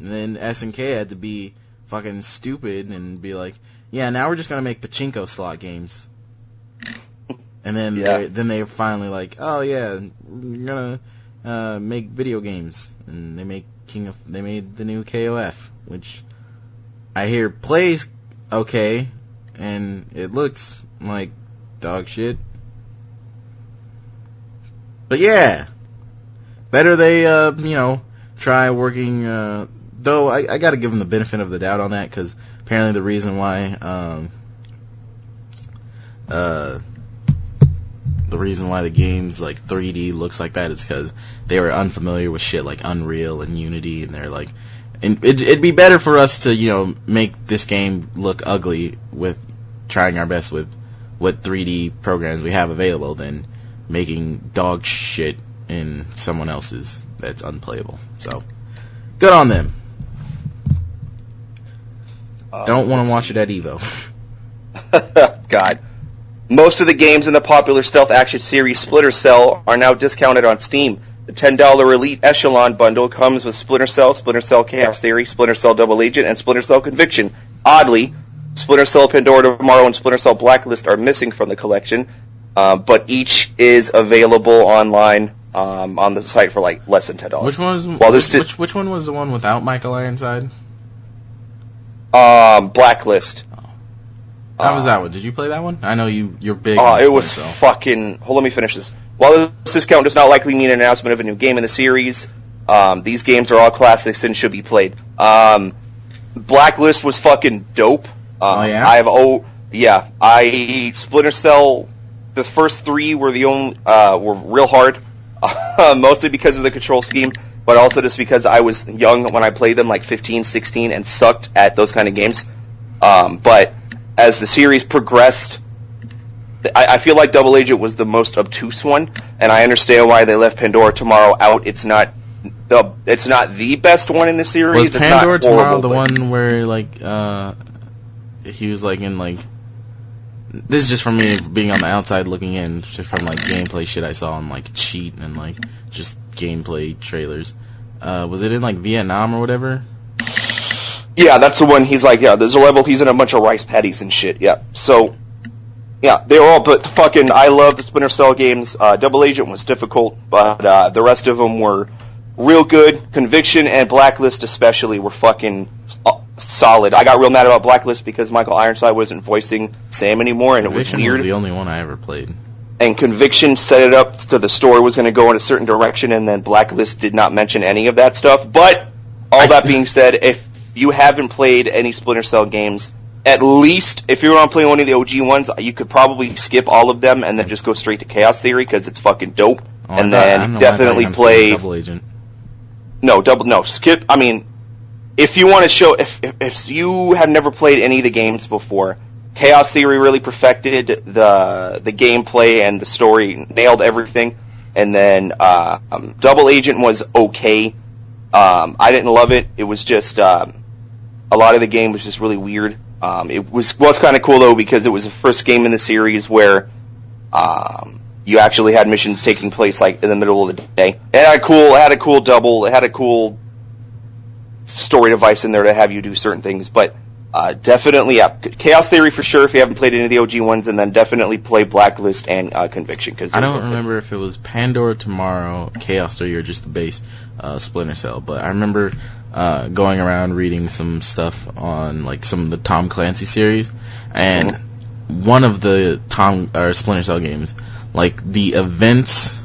And then SNK had to be fucking stupid and be like, yeah, now we're just gonna make pachinko slot games. And then they finally like, oh yeah, we're gonna make video games, and they made the new KOF, which I hear plays okay, and it looks like dog shit. But yeah, better they try working. Though I gotta give them the benefit of the doubt on that, because apparently the reason why the game's like 3D looks like that is because they were unfamiliar with shit like Unreal and Unity, and they're like, and it'd be better for us to make this game look ugly with trying our best with what 3D programs we have available than making dog shit in someone else's that's unplayable. So good on them. Don't want to watch it at Evo. God. Most of the games in the popular stealth action series Splinter Cell are now discounted on Steam. The $10 Elite Echelon bundle comes with Splinter Cell Chaos Theory, Splinter Cell Double Agent, and Splinter Cell Conviction. Oddly, Splinter Cell Pandora Tomorrow and Splinter Cell Blacklist are missing from the collection, but each is available online on the site for like less than $10. Which one was the one without Michael Ironside? Blacklist. How was that one? Did you play that one? I know you're big. It was fucking. Hold on, let me finish this. While this discount does not likely mean an announcement of a new game in the series, these games are all classics and should be played. Blacklist was fucking dope. Splinter Cell. The first three were were real hard, mostly because of the control scheme, but also just because I was young when I played them, like 15, 16, and sucked at those kind of games. But as the series progressed, I feel like Double Agent was the most obtuse one, and I understand why they left Pandora Tomorrow out. It's not the best one in the series. Was Pandora Tomorrow the one where he was like in like? This is just from me being on the outside looking in, just from like gameplay shit I saw on like Cheat and like just gameplay trailers. Was it in like Vietnam or whatever? Yeah, that's the one. He's like, there's a level he's in a bunch of rice paddies and shit. Yeah, so yeah, they were all. But fucking, I love the Splinter Cell games. Double Agent was difficult, but the rest of them were real good. Conviction and Blacklist especially were fucking solid. I got real mad about Blacklist because Michael Ironside wasn't voicing Sam anymore, and Conviction it was weird. Was the only one I ever played. And Conviction set it up so the story was going to go in a certain direction, and then Blacklist did not mention any of that stuff. But all that being said, if you haven't played any Splinter Cell games, at least if you're on playing one of the OG ones, you could probably skip all of them and then just go straight to Chaos Theory because it's fucking dope. And then definitely play Double Agent. Skip. I mean, if you want to show, if you have never played any of the games before, Chaos Theory really perfected the gameplay and the story, nailed everything. And then Double Agent was okay. I didn't love it. It was just a lot of the game was just really weird. It was kind of cool though because it was the first game in the series where you actually had missions taking place like in the middle of the day. It had a cool story device in there to have you do certain things. But definitely, Chaos Theory for sure if you haven't played any of the OG ones, and then definitely play Blacklist and Conviction. Cause I don't remember if it was Pandora Tomorrow, Chaos Theory, or just the base Splinter Cell, but I remember going around reading some stuff on like some of the Tom Clancy series, and one of the Splinter Cell games, like the events,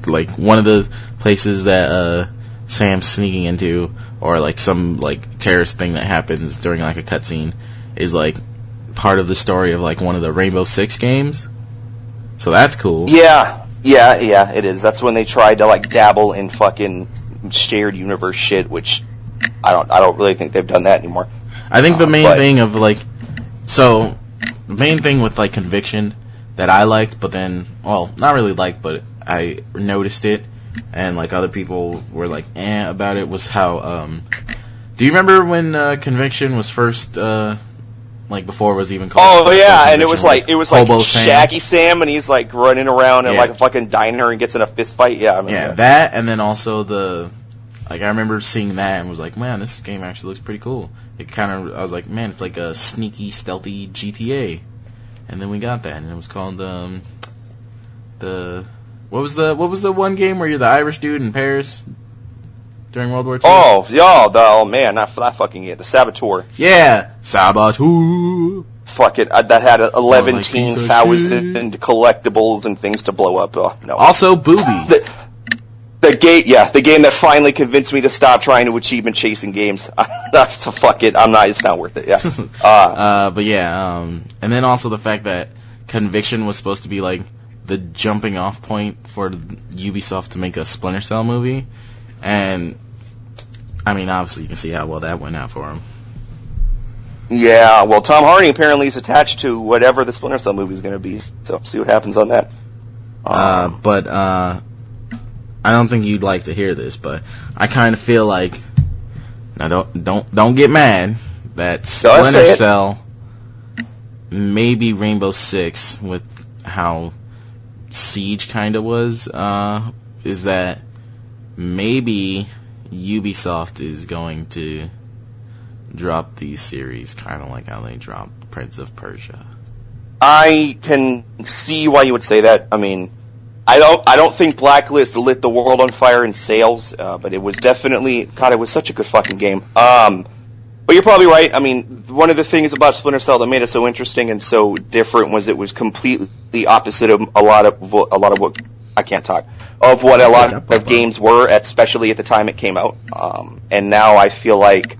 like one of the places that Sam's sneaking into, or like some like terrorist thing that happens during like a cutscene, is like part of the story of like one of the Rainbow Six games. So that's cool. Yeah, it is. That's when they tried to like dabble in fucking shared universe shit, which I don't really think they've done that anymore. I think the main thing of like, so the main thing with like Conviction that I liked, but then, well, not really liked, but I noticed it, and like other people were like about it, was how do you remember when Conviction was first like before it was even called and it was like Shaggy Sam, and he's like running around in like a fucking diner and gets in a fist fight. I remember that, and then also the Like, I remember seeing that and was like, man, this game actually looks pretty cool. I was like, man, it's like a sneaky, stealthy GTA. And then we got that, and it was called, what was the one game where you're the Irish dude in Paris during World War II? Oh man, not fucking it. The Saboteur. Yeah, Saboteur. Fuck it, that had 11,000 collectibles and things to blow up. Oh, no. Also, boobies. The game that finally convinced me to stop trying to achievement chasing games. So fuck it, it's not worth it. Yeah. But yeah, and then also the fact that Conviction was supposed to be like the jumping off point for Ubisoft to make a Splinter Cell movie, and I mean, obviously you can see how well that went out for him. Yeah, well, Tom Hardy apparently is attached to whatever the Splinter Cell movie is going to be, so see what happens on that. But I don't think you'd like to hear this, but I kind of feel like, now don't get mad, that Splinter Cell, maybe Rainbow Six, with how Siege kind of was, is that maybe Ubisoft is going to drop these series kind of like how they dropped Prince of Persia. I can see why you would say that. I mean, I don't think Blacklist lit the world on fire in sales, but it was definitely, God, it was such a good fucking game. But you're probably right. I mean, one of the things about Splinter Cell that made it so interesting and so different was it was completely opposite of a lot of what a lot of games were, especially at the time it came out. And now I feel like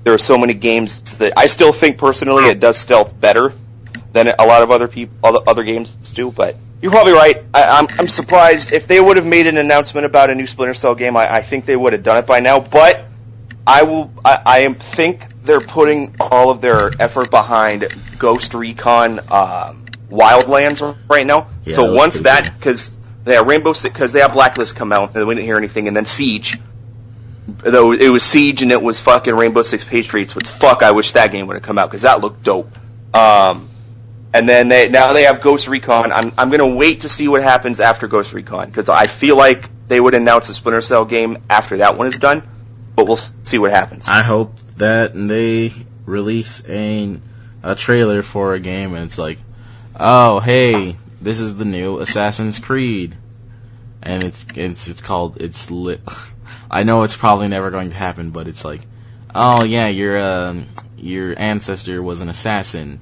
there are so many games that I still think personally it does stealth better than a lot of other games do. But you're probably right. I'm surprised if they would have made an announcement about a new Splinter Cell game. I think they would have done it by now. But I think they're putting all of their effort behind Ghost Recon Wildlands right now. Yeah, so once that, because they have Rainbow Six, because they have Blacklist come out, and we didn't hear anything, and then Siege. Though it was Siege and it was fucking Rainbow Six Patriots, which I wish that game would have come out because that looked dope. And then now they have Ghost Recon. I'm gonna wait to see what happens after Ghost Recon because I feel like they would announce a Splinter Cell game after that one is done. But we'll see what happens. I hope that they release a trailer for a game and it's like, oh hey, this is the new Assassin's Creed, and it's called lit. I know it's probably never going to happen, but it's like, oh yeah, your ancestor was an assassin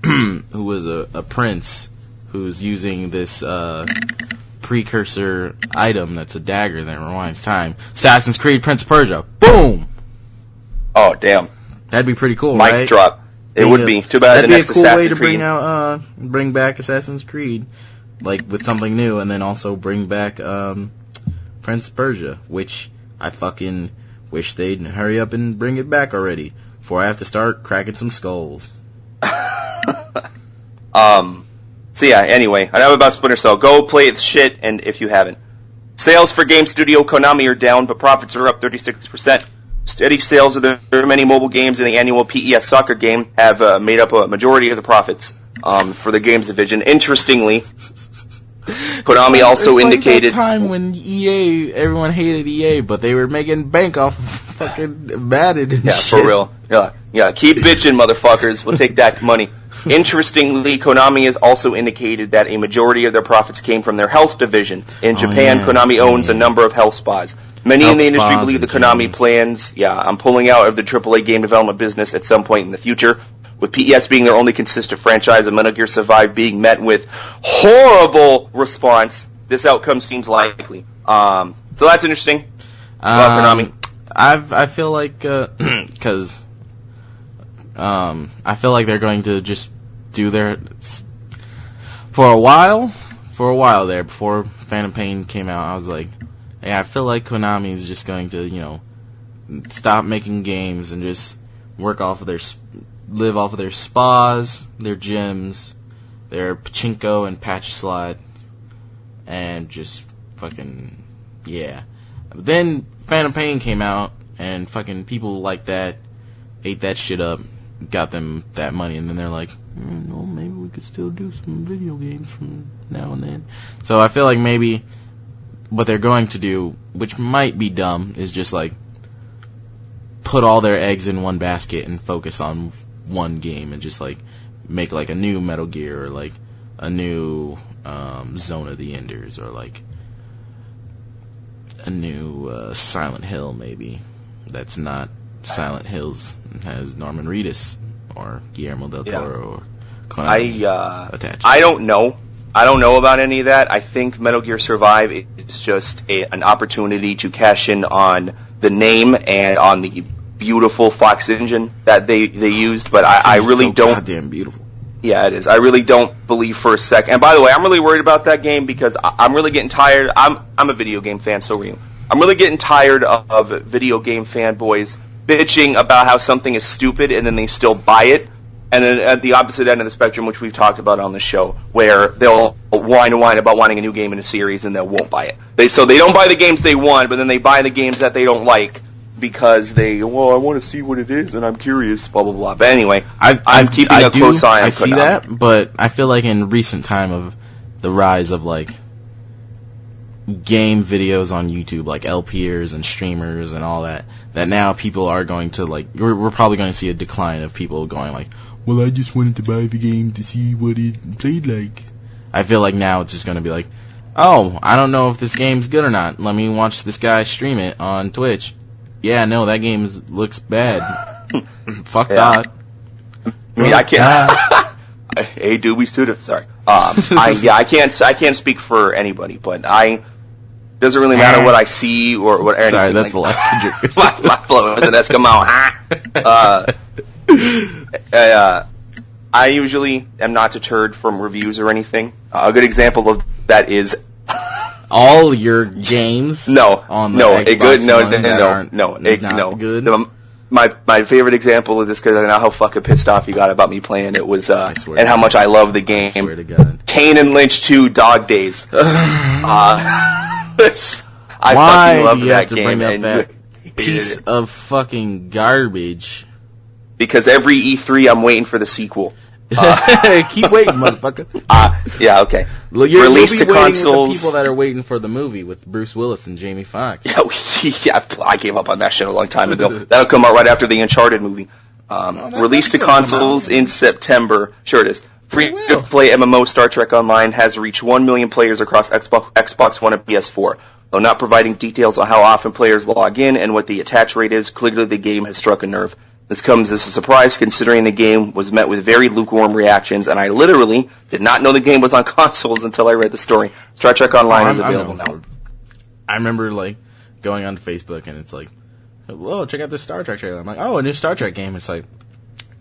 who was a prince who's using this precursor item that's a dagger that rewinds time. Assassin's Creed Prince of Persia. Boom! Oh, damn. That'd be pretty cool, Mic right? drop. It would be. Too bad the next Assassin's Creed. That'd be a cool way to bring back Assassin's Creed, like with something new, and then also bring back Prince of Persia, which I fucking wish they'd hurry up and bring it back already before I have to start cracking some skulls. So yeah, anyway, enough about Splinter Cell. Go play the shit, and if you haven't. Sales for game studio Konami are down, but profits are up 36%. Steady sales of their many mobile games in the annual PES soccer game have made up a majority of the profits for the games division. Interestingly, Konami also indicated... It's like that time when everyone hated EA, but they were making bank off of fucking Madden and shit. Yeah, for real. Yeah, keep bitching, motherfuckers. We'll take that money. Interestingly, Konami has also indicated that a majority of their profits came from their health division. In Japan, Konami owns a number of health spas. Many in the industry believe the Konami plans on pulling out of the AAA game development business at some point in the future. With PES being their only consistent franchise and Metal Gear Survive being met with horrible response, this outcome seems likely. So that's interesting about Konami. I feel like, because I feel like they're going to just do their, for a while there, before Phantom Pain came out, I was like, hey, I feel like Konami is just going to, stop making games and just live off of their spas, their gyms, their pachinko and patch slot, and just fucking, yeah. But then Phantom Pain came out, and fucking people like that ate that shit up, got them that money, and then they're like, maybe we could still do some video games from now and then. So I feel like maybe what they're going to do, which might be dumb, is just like put all their eggs in one basket and focus on one game and just like make like a new Metal Gear or like a new Zone of the Enders or like a new Silent Hill maybe that's not Silent Hills and has Norman Reedus or Guillermo del Toro or Konami attached. I don't know. I don't know about any of that. I think Metal Gear Survive is just an opportunity to cash in on the name and on the beautiful Fox engine that they used, but I really don't. Goddamn beautiful. Yeah, it is. I really don't believe for a second. And by the way, I'm really worried about that game because I'm really getting tired. I'm a video game fan, so are you. I'm really getting tired of video game fanboys bitching about how something is stupid and then they still buy it. And then at the opposite end of the spectrum, which we've talked about on the show, where they'll whine about wanting a new game in a series and they won't buy it. So they don't buy the games they want, but then they buy the games that they don't like because I want to see what it is and I'm curious, blah, blah, blah. But anyway, I'm keeping a close eye on I see that, but I feel like in recent time of the rise of like game videos on YouTube, like LPers and streamers and all that now people are going to like, we're probably going to see a decline of people going like, well, I just wanted to buy the game to see what it played like. I feel like now it's just going to be like, oh, I don't know if this game's good or not. Let me watch this guy stream it on Twitch. Yeah, no, that game looks bad. Fuck that. I mean, I can't. Hey, Doobie student. Sorry. I can't speak for anybody, but doesn't really matter what I see or what. Sorry, that's the last drink. My flow is an Eskimo. I usually am not deterred from reviews or anything. A good example of that is all your games. On the Xbox good. My favorite example of this, because I know how fucking pissed off you got about me playing it, was and how much I love the game. I swear to God. Kane and Lynch 2 Dog Days. I fucking love that game. Bring up that piece of fucking garbage? Because every E3 I'm waiting for the sequel. Keep waiting, motherfucker. Yeah, okay. Release to consoles. The people that are waiting for the movie with Bruce Willis and Jamie Foxx. Yeah, I gave up on that shit a long time ago. That'll come out right after the Uncharted movie. Released to consoles in September. Sure it is. Free-to-play MMO Star Trek Online has reached 1 million players across Xbox One and PS4. Though not providing details on how often players log in and what the attach rate is, clearly the game has struck a nerve. This comes as a surprise considering the game was met with very lukewarm reactions, and I literally did not know the game was on consoles until I read the story. Star Trek Online is available now. I remember like going on Facebook and it's like, whoa, check out this Star Trek trailer. I'm like, oh, a new Star Trek game. It's like,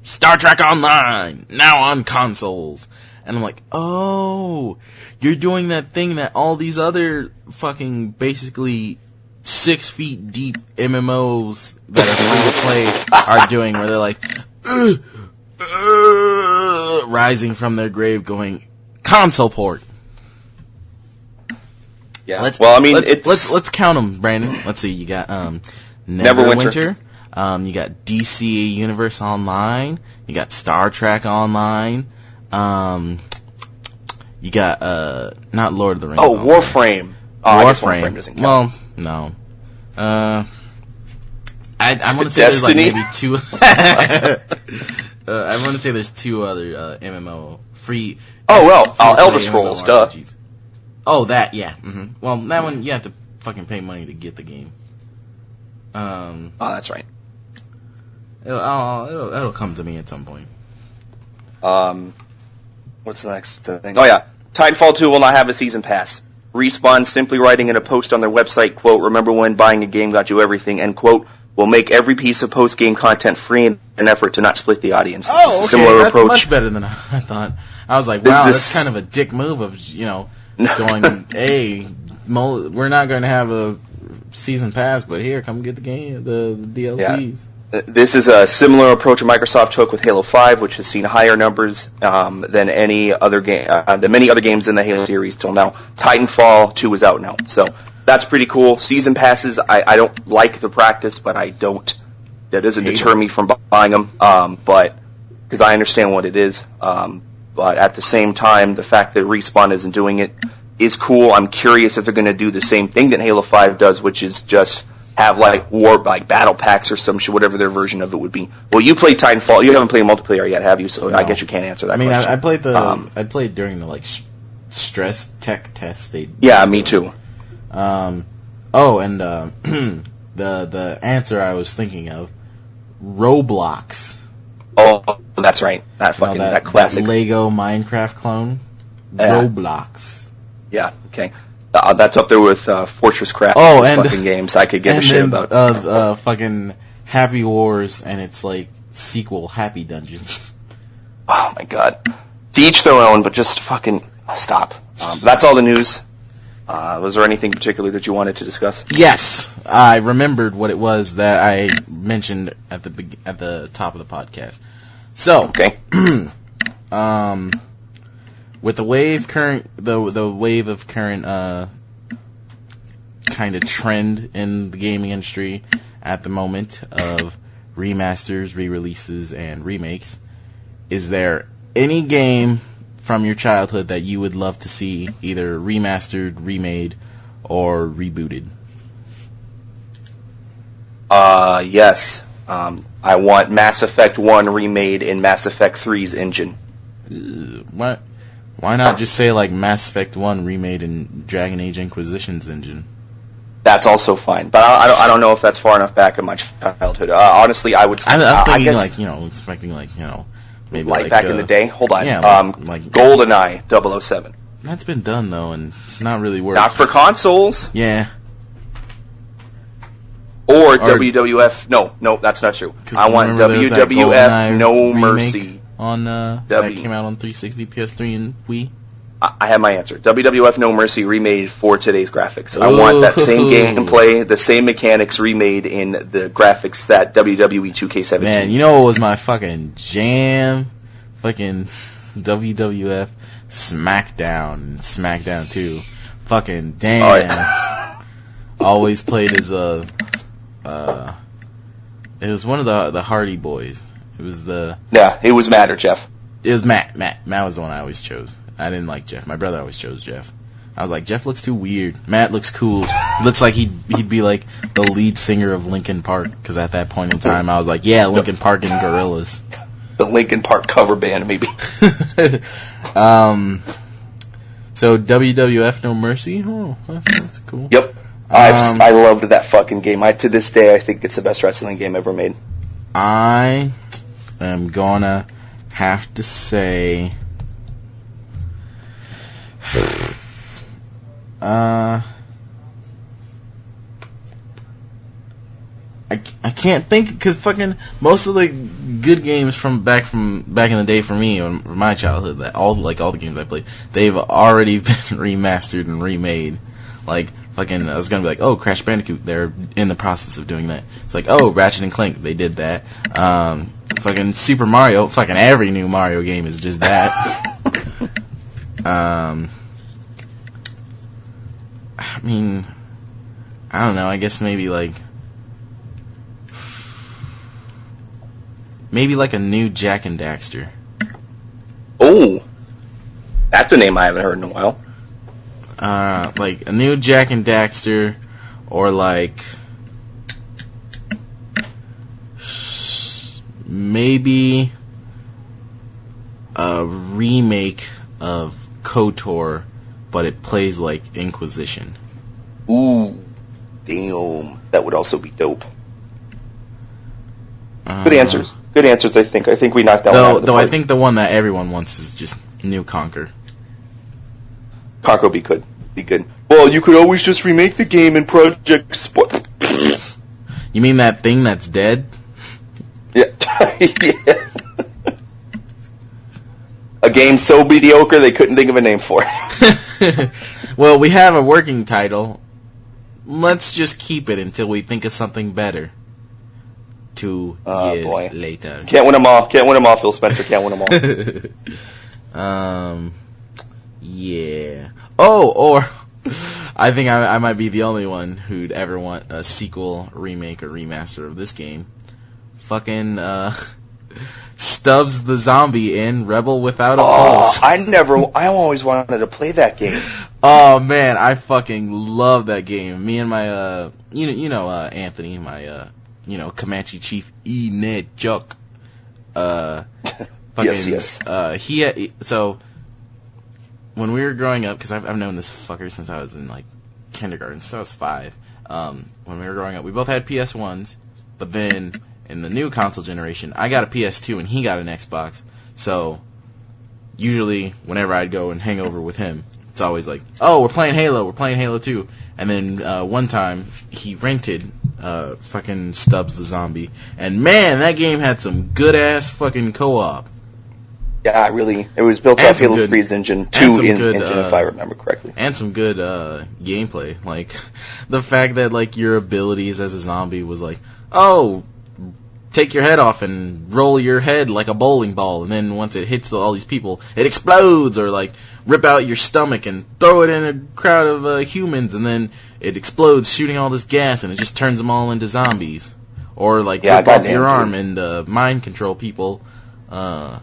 Star Trek Online, now on consoles. And I'm like, oh, you're doing that thing that all these other fucking basically 6 feet deep MMOs that are free to play are doing, where they're like rising from their grave going, console port. Yeah. Let's count them, Brandon. Let's see. You got Neverwinter. You got DC Universe Online. You got Star Trek Online. You got not Lord of the Rings. Oh, Warframe. Warframe doesn't count. Well, no. I want to say there's like maybe two. I want to say there's 2 other MMO free. Oh well, Elder Scrolls, duh. Oh, that, yeah. Mm-hmm. Well, that one you have to fucking pay money to get the game. Oh, that's right. It'll come to me at some point. What's the next thing? Oh yeah, Titanfall 2 will not have a season pass. Respawn simply writing in a post on their website, quote, remember when buying a game got you everything, end quote, will make every piece of post-game content free in an effort to not split the audience. Oh, okay, similar approach. Much better than I thought. I was like, wow, that's kind of a dick move of, going, hey, we're not going to have a season pass, but here, come get the game, the DLCs. Yeah. This is a similar approach Microsoft took with Halo 5, which has seen higher numbers than many other games in the Halo series till now. Titanfall 2 is out now, so that's pretty cool. Season passes, I don't like the practice, but that doesn't deter me from buying them, but because I understand what it is. But at the same time, the fact that Respawn isn't doing it is cool. I'm curious if they're going to do the same thing that Halo 5 does, which is just have like battle packs or some shit, whatever their version of it would be. Well, you played Titanfall. You haven't played multiplayer yet, have you? So no. I guess you can't answer that. I mean, question. I played during the like stress tech test. Me too. And the answer I was thinking of, Roblox. Oh, that's right. That classic that Lego Minecraft clone. Roblox. Yeah. Okay. That's up there with Fortress Craft. Fucking games I could give a shit about. Fucking Happy Wars and its like sequel, Happy Dungeons. Oh my god. To each their own, but just fucking stop. That's all the news. Was there anything particular that you wanted to discuss? Yes, I remembered what it was that I mentioned at the top of the podcast. So, okay. With the wave of current kind of trend in the gaming industry at the moment of remasters, re-releases, and remakes, is there any game from your childhood that you would love to see either remastered, remade, or rebooted? Yes. I want Mass Effect 1 remade in Mass Effect 3's engine. What? Why not just say like Mass Effect 1 remade in Dragon Age Inquisition's engine? That's also fine, but I don't know if that's far enough back in my childhood. Honestly, I would. I was thinking expecting maybe like back in the day. Hold on. Yeah, like GoldenEye 007. That's been done though, and it's not really worth. Not for consoles. Yeah. Or WWF. No, that's not true. I want WWF No Mercy on that came out on 360, PS3, and Wii. I have my answer. WWF No Mercy remade for today's graphics. I want that same gameplay, the same mechanics remade in the graphics that WWE 2K17. Man, you know what was my fucking jam? Fucking WWF SmackDown 2. Fucking damn. Oh, yeah. Always played as it was one of the Hardy Boys. It was it was Matt or Jeff. It was Matt. Matt was the one I always chose. I didn't like Jeff. My brother always chose Jeff. I was like, Jeff looks too weird. Matt looks cool. Looks like he'd be like the lead singer of Linkin Park. Because at that point in time, I was like, yeah, Linkin Park and Gorillaz. The Linkin Park cover band, maybe. So WWF No Mercy. Oh, that's cool. Yep. I loved that fucking game. To this day, I think it's the best wrestling game ever made. I am gonna have to say. I can't think because fucking most of the good games from back in the day for me or my childhood, that all the games I played, they've already been remastered and remade. Like fucking, I was gonna be like, oh, Crash Bandicoot, they're in the process of doing that. It's like, oh, Ratchet and Clank, they did that. Fucking Super Mario, fucking every new Mario game is just that. I mean, I don't know. I guess maybe like a new Jak and Daxter. Oh, that's a name I haven't heard in a while. Like a new Jak and Daxter, or like maybe a remake of KOTOR, but it plays like Inquisition. Ooh, damn. That would also be dope. Good answers. Good answers, I think. I think we knocked that one out. Though I think the one that everyone wants is just New Conquer. Conquer would be good. Well, you could always just remake the game in Project Sport. You mean that thing that's dead? Yeah. Yeah. A game so mediocre they couldn't think of a name for it. Well, we have a working title. Let's just keep it until we think of something better. 2 years later. Can't win them all, Phil Spencer. Can't win them all. Yeah. Oh, or I think I might be the only one who'd ever want a sequel, remake, or remaster of this game. Fucking, Stubbs the Zombie in Rebel Without a Pulse. I always wanted to play that game. Oh man, I fucking love that game. Me and my Anthony, my Comanche Chief Ned Chuck. Yes. So when we were growing up, because I've known this fucker since I was in like kindergarten, so I was 5. When we were growing up, we both had PS1s, but then in the new console generation, I got a PS2 and he got an Xbox. So usually, whenever I'd go and hang over with him, it's always like, oh, we're playing Halo 2. And then one time, he rented fucking Stubbs the Zombie. And man, that game had some good-ass fucking co-op. Yeah, it was built off Halo 3's Engine 2 engine, if I remember correctly. And some good gameplay. Like, the fact that, like, your abilities as a zombie was like, oh, take your head off and roll your head like a bowling ball, and then once it hits all these people, it explodes, or like rip out your stomach and throw it in a crowd of humans, and then it explodes, shooting all this gas, and it just turns them all into zombies. Or like rip off your arm and mind control people. You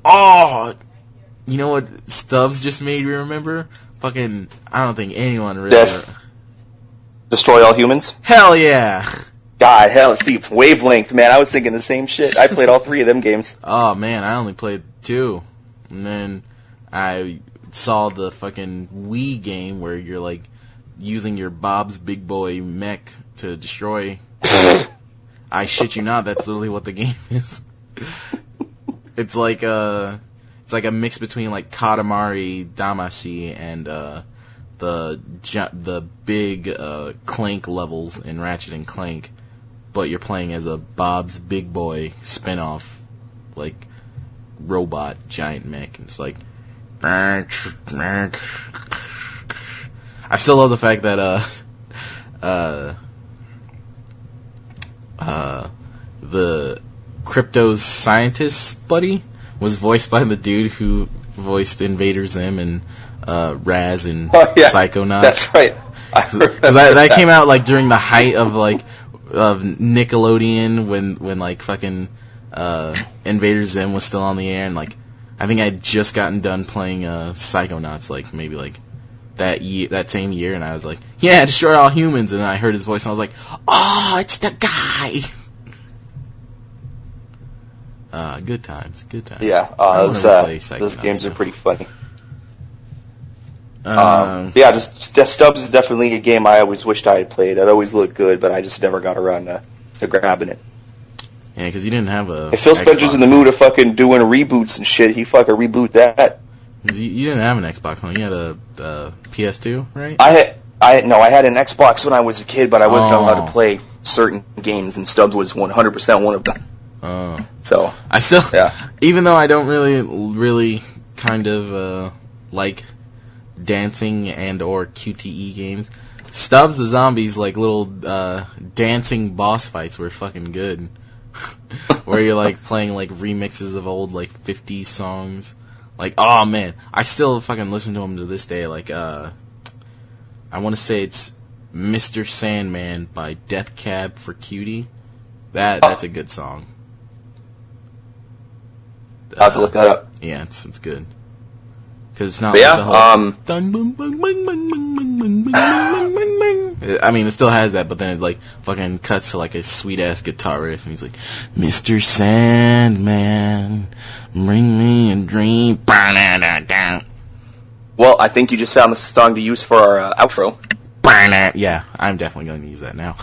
know what Stubbs just made me remember? Fucking, I don't think anyone really... Destroy all humans? Hell yeah! God, hell, see, Wavelength, man, I was thinking the same shit. I played all 3 of them games. Oh, man, I only played 2. And then I saw the fucking Wii game where you're, like, using your Bob's Big Boy mech to destroy... I shit you not, that's literally what the game is. It's like a mix between, like, Katamari Damacy and, the big, Clank levels in Ratchet and Clank. But you're playing as a Bob's Big Boy spin-off, like, robot giant mech. And it's like... I still love the fact that, the crypto scientist buddy was voiced by the dude who voiced Invader Zim and, Raz and Psychonauts. That's right. Because that came out, like, during the height of, like... of Nickelodeon when like fucking Invader Zim was still on the air, and like I think I'd just gotten done playing Psychonauts, like maybe like that same year, and I was like, yeah, destroy all humans, and then I heard his voice and I was like, oh, it's the guy. Good times. Yeah, those games are pretty funny. Just Stubbs is definitely a game I always wished I had played. It always looked good, but I just never got around to grabbing it. Yeah, because you didn't have a... If Phil Spencer's in the mood of fucking doing reboots and shit, he fucking reboot that. You didn't have an Xbox, huh? You had a PS2, right? I had an Xbox when I was a kid, but I wasn't allowed to play certain games, and Stubbs was 100% one of them. Oh. So... I still... Yeah. Even though I don't really kind of like... dancing and or QTE games, Stubbs the Zombie's like little dancing boss fights were fucking good. Where you're like playing like remixes of old like 50s songs. Like, oh man, I still fucking listen to them to this day. Like I want to say it's Mr. Sandman by Death Cab for Cutie. That's a good song. I'll have to look that up. Yeah, it's good. Because it's not like the whole... I mean, it still has that, but then it, like, fucking cuts to, like, a sweet-ass guitar riff, and he's like, Mr. Sandman, bring me a dream. Well, I think you just found the song to use for our outro. Yeah, I'm definitely going to use that now.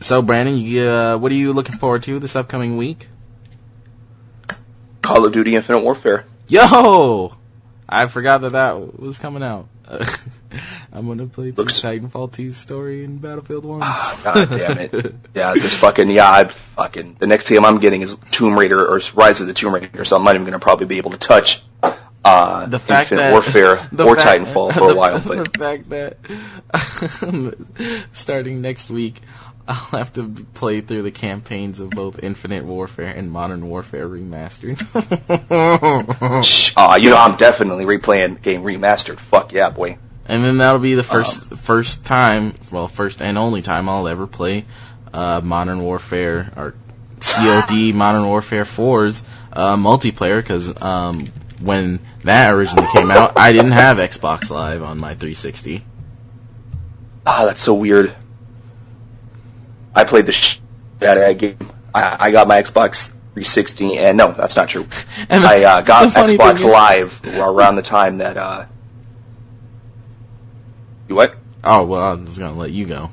So, Brandon, what are you looking forward to this upcoming week? Call of Duty Infinite Warfare. Yo! I forgot that was coming out. I'm going to play the Titanfall 2 story in Battlefield 1. Oh, God damn it. Yeah, the next game I'm getting is Tomb Raider or Rise of the Tomb Raider, so I'm not even going to probably be able to touch Infinite Warfare or Titanfall for a while. But. The fact that starting next week, I'll have to play through the campaigns of both Infinite Warfare and Modern Warfare Remastered. I'm definitely replaying game Remastered. Fuck yeah, boy. And then that'll be the first and only time I'll ever play Modern Warfare or COD Modern Warfare 4's multiplayer, because when that originally came out, I didn't have Xbox Live on my 360. Ah, that's so weird. I played the shit out of that game. I got my Xbox 360, and no, that's not true. And I got Xbox Live around the time that, You what? Oh, well, I was going to let you go.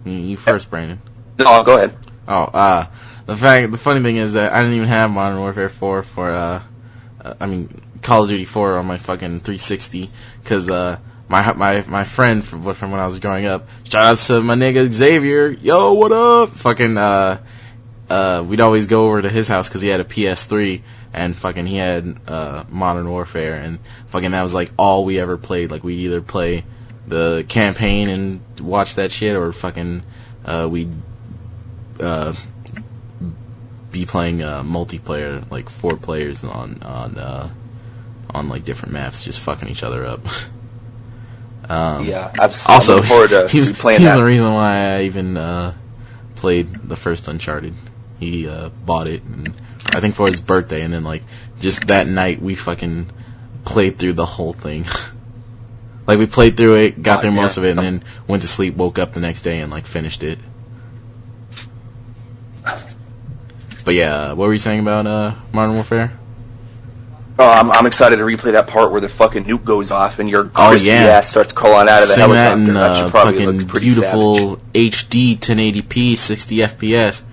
You first, Brandon. No, go ahead. Oh, the funny thing is that I didn't even have Modern Warfare 4 for, Call of Duty 4 on my fucking 360, because, my friend from when I was growing up, shout out to my nigga Xavier, yo, what up? Fucking, we'd always go over to his house because he had a PS3, and fucking he had, Modern Warfare, and fucking that was like all we ever played. Like, we'd either play the campaign and watch that shit, or fucking, we'd, be playing, multiplayer, like 4 players on like different maps, just fucking each other up. Yeah, also, I'm looking forward to he's playing that. the reason why I even played the first Uncharted. He bought it, and I think for his birthday, and then like just that night we fucking played through the whole thing. Like, we played through it, got through most of it, and then went to sleep, woke up the next day, and like finished it. But yeah, what were you saying about Modern Warfare? Oh, I'm excited to replay that part where the fucking nuke goes off and your crispy ass starts crawling out of the Sing helicopter. that in should probably fucking look pretty beautiful savage. HD 1080p 60 FPS.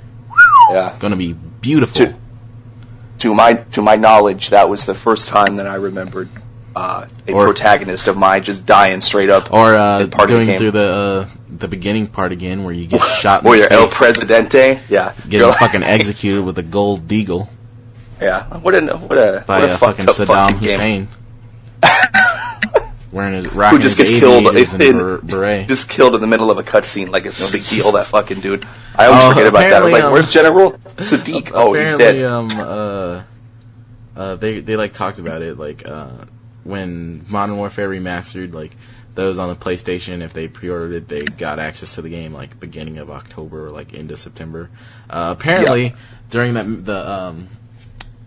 Yeah. Gonna be beautiful. To my knowledge, that was the first time that I remembered a protagonist of mine just dying straight up. Or doing through the beginning part again where you get shot in or the your face. El Presidente. Yeah. Getting fucking executed with a gold deagle. Yeah. What a fucking Saddam Hussein. Wearing his who just gets killed beret. Just killed in the middle of a cutscene like it's no big deal. That fucking dude. I always forget about that. I was like, "Where's General Sadiq?" Oh, he's dead. They like talked about it like when Modern Warfare remastered, like those on the PlayStation, if they pre-ordered it, they got access to the game like beginning of October or like into September. Apparently, during that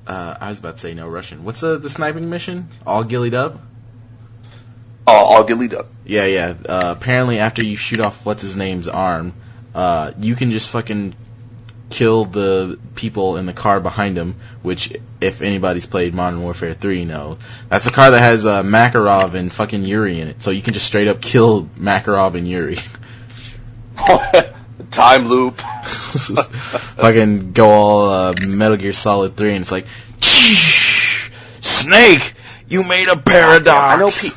I was about to say no Russian. What's the sniping mission? All Gillied Up? All Gillied Up. Yeah. Apparently, after you shoot off what's his name's arm, you can just fucking kill the people in the car behind him. Which, if anybody's played Modern Warfare 3, that's a car that has Makarov and fucking Yuri in it. So you can just straight up kill Makarov and Yuri. Time loop. Fucking go all Metal Gear Solid 3, and it's like, Snake, you made a paradox.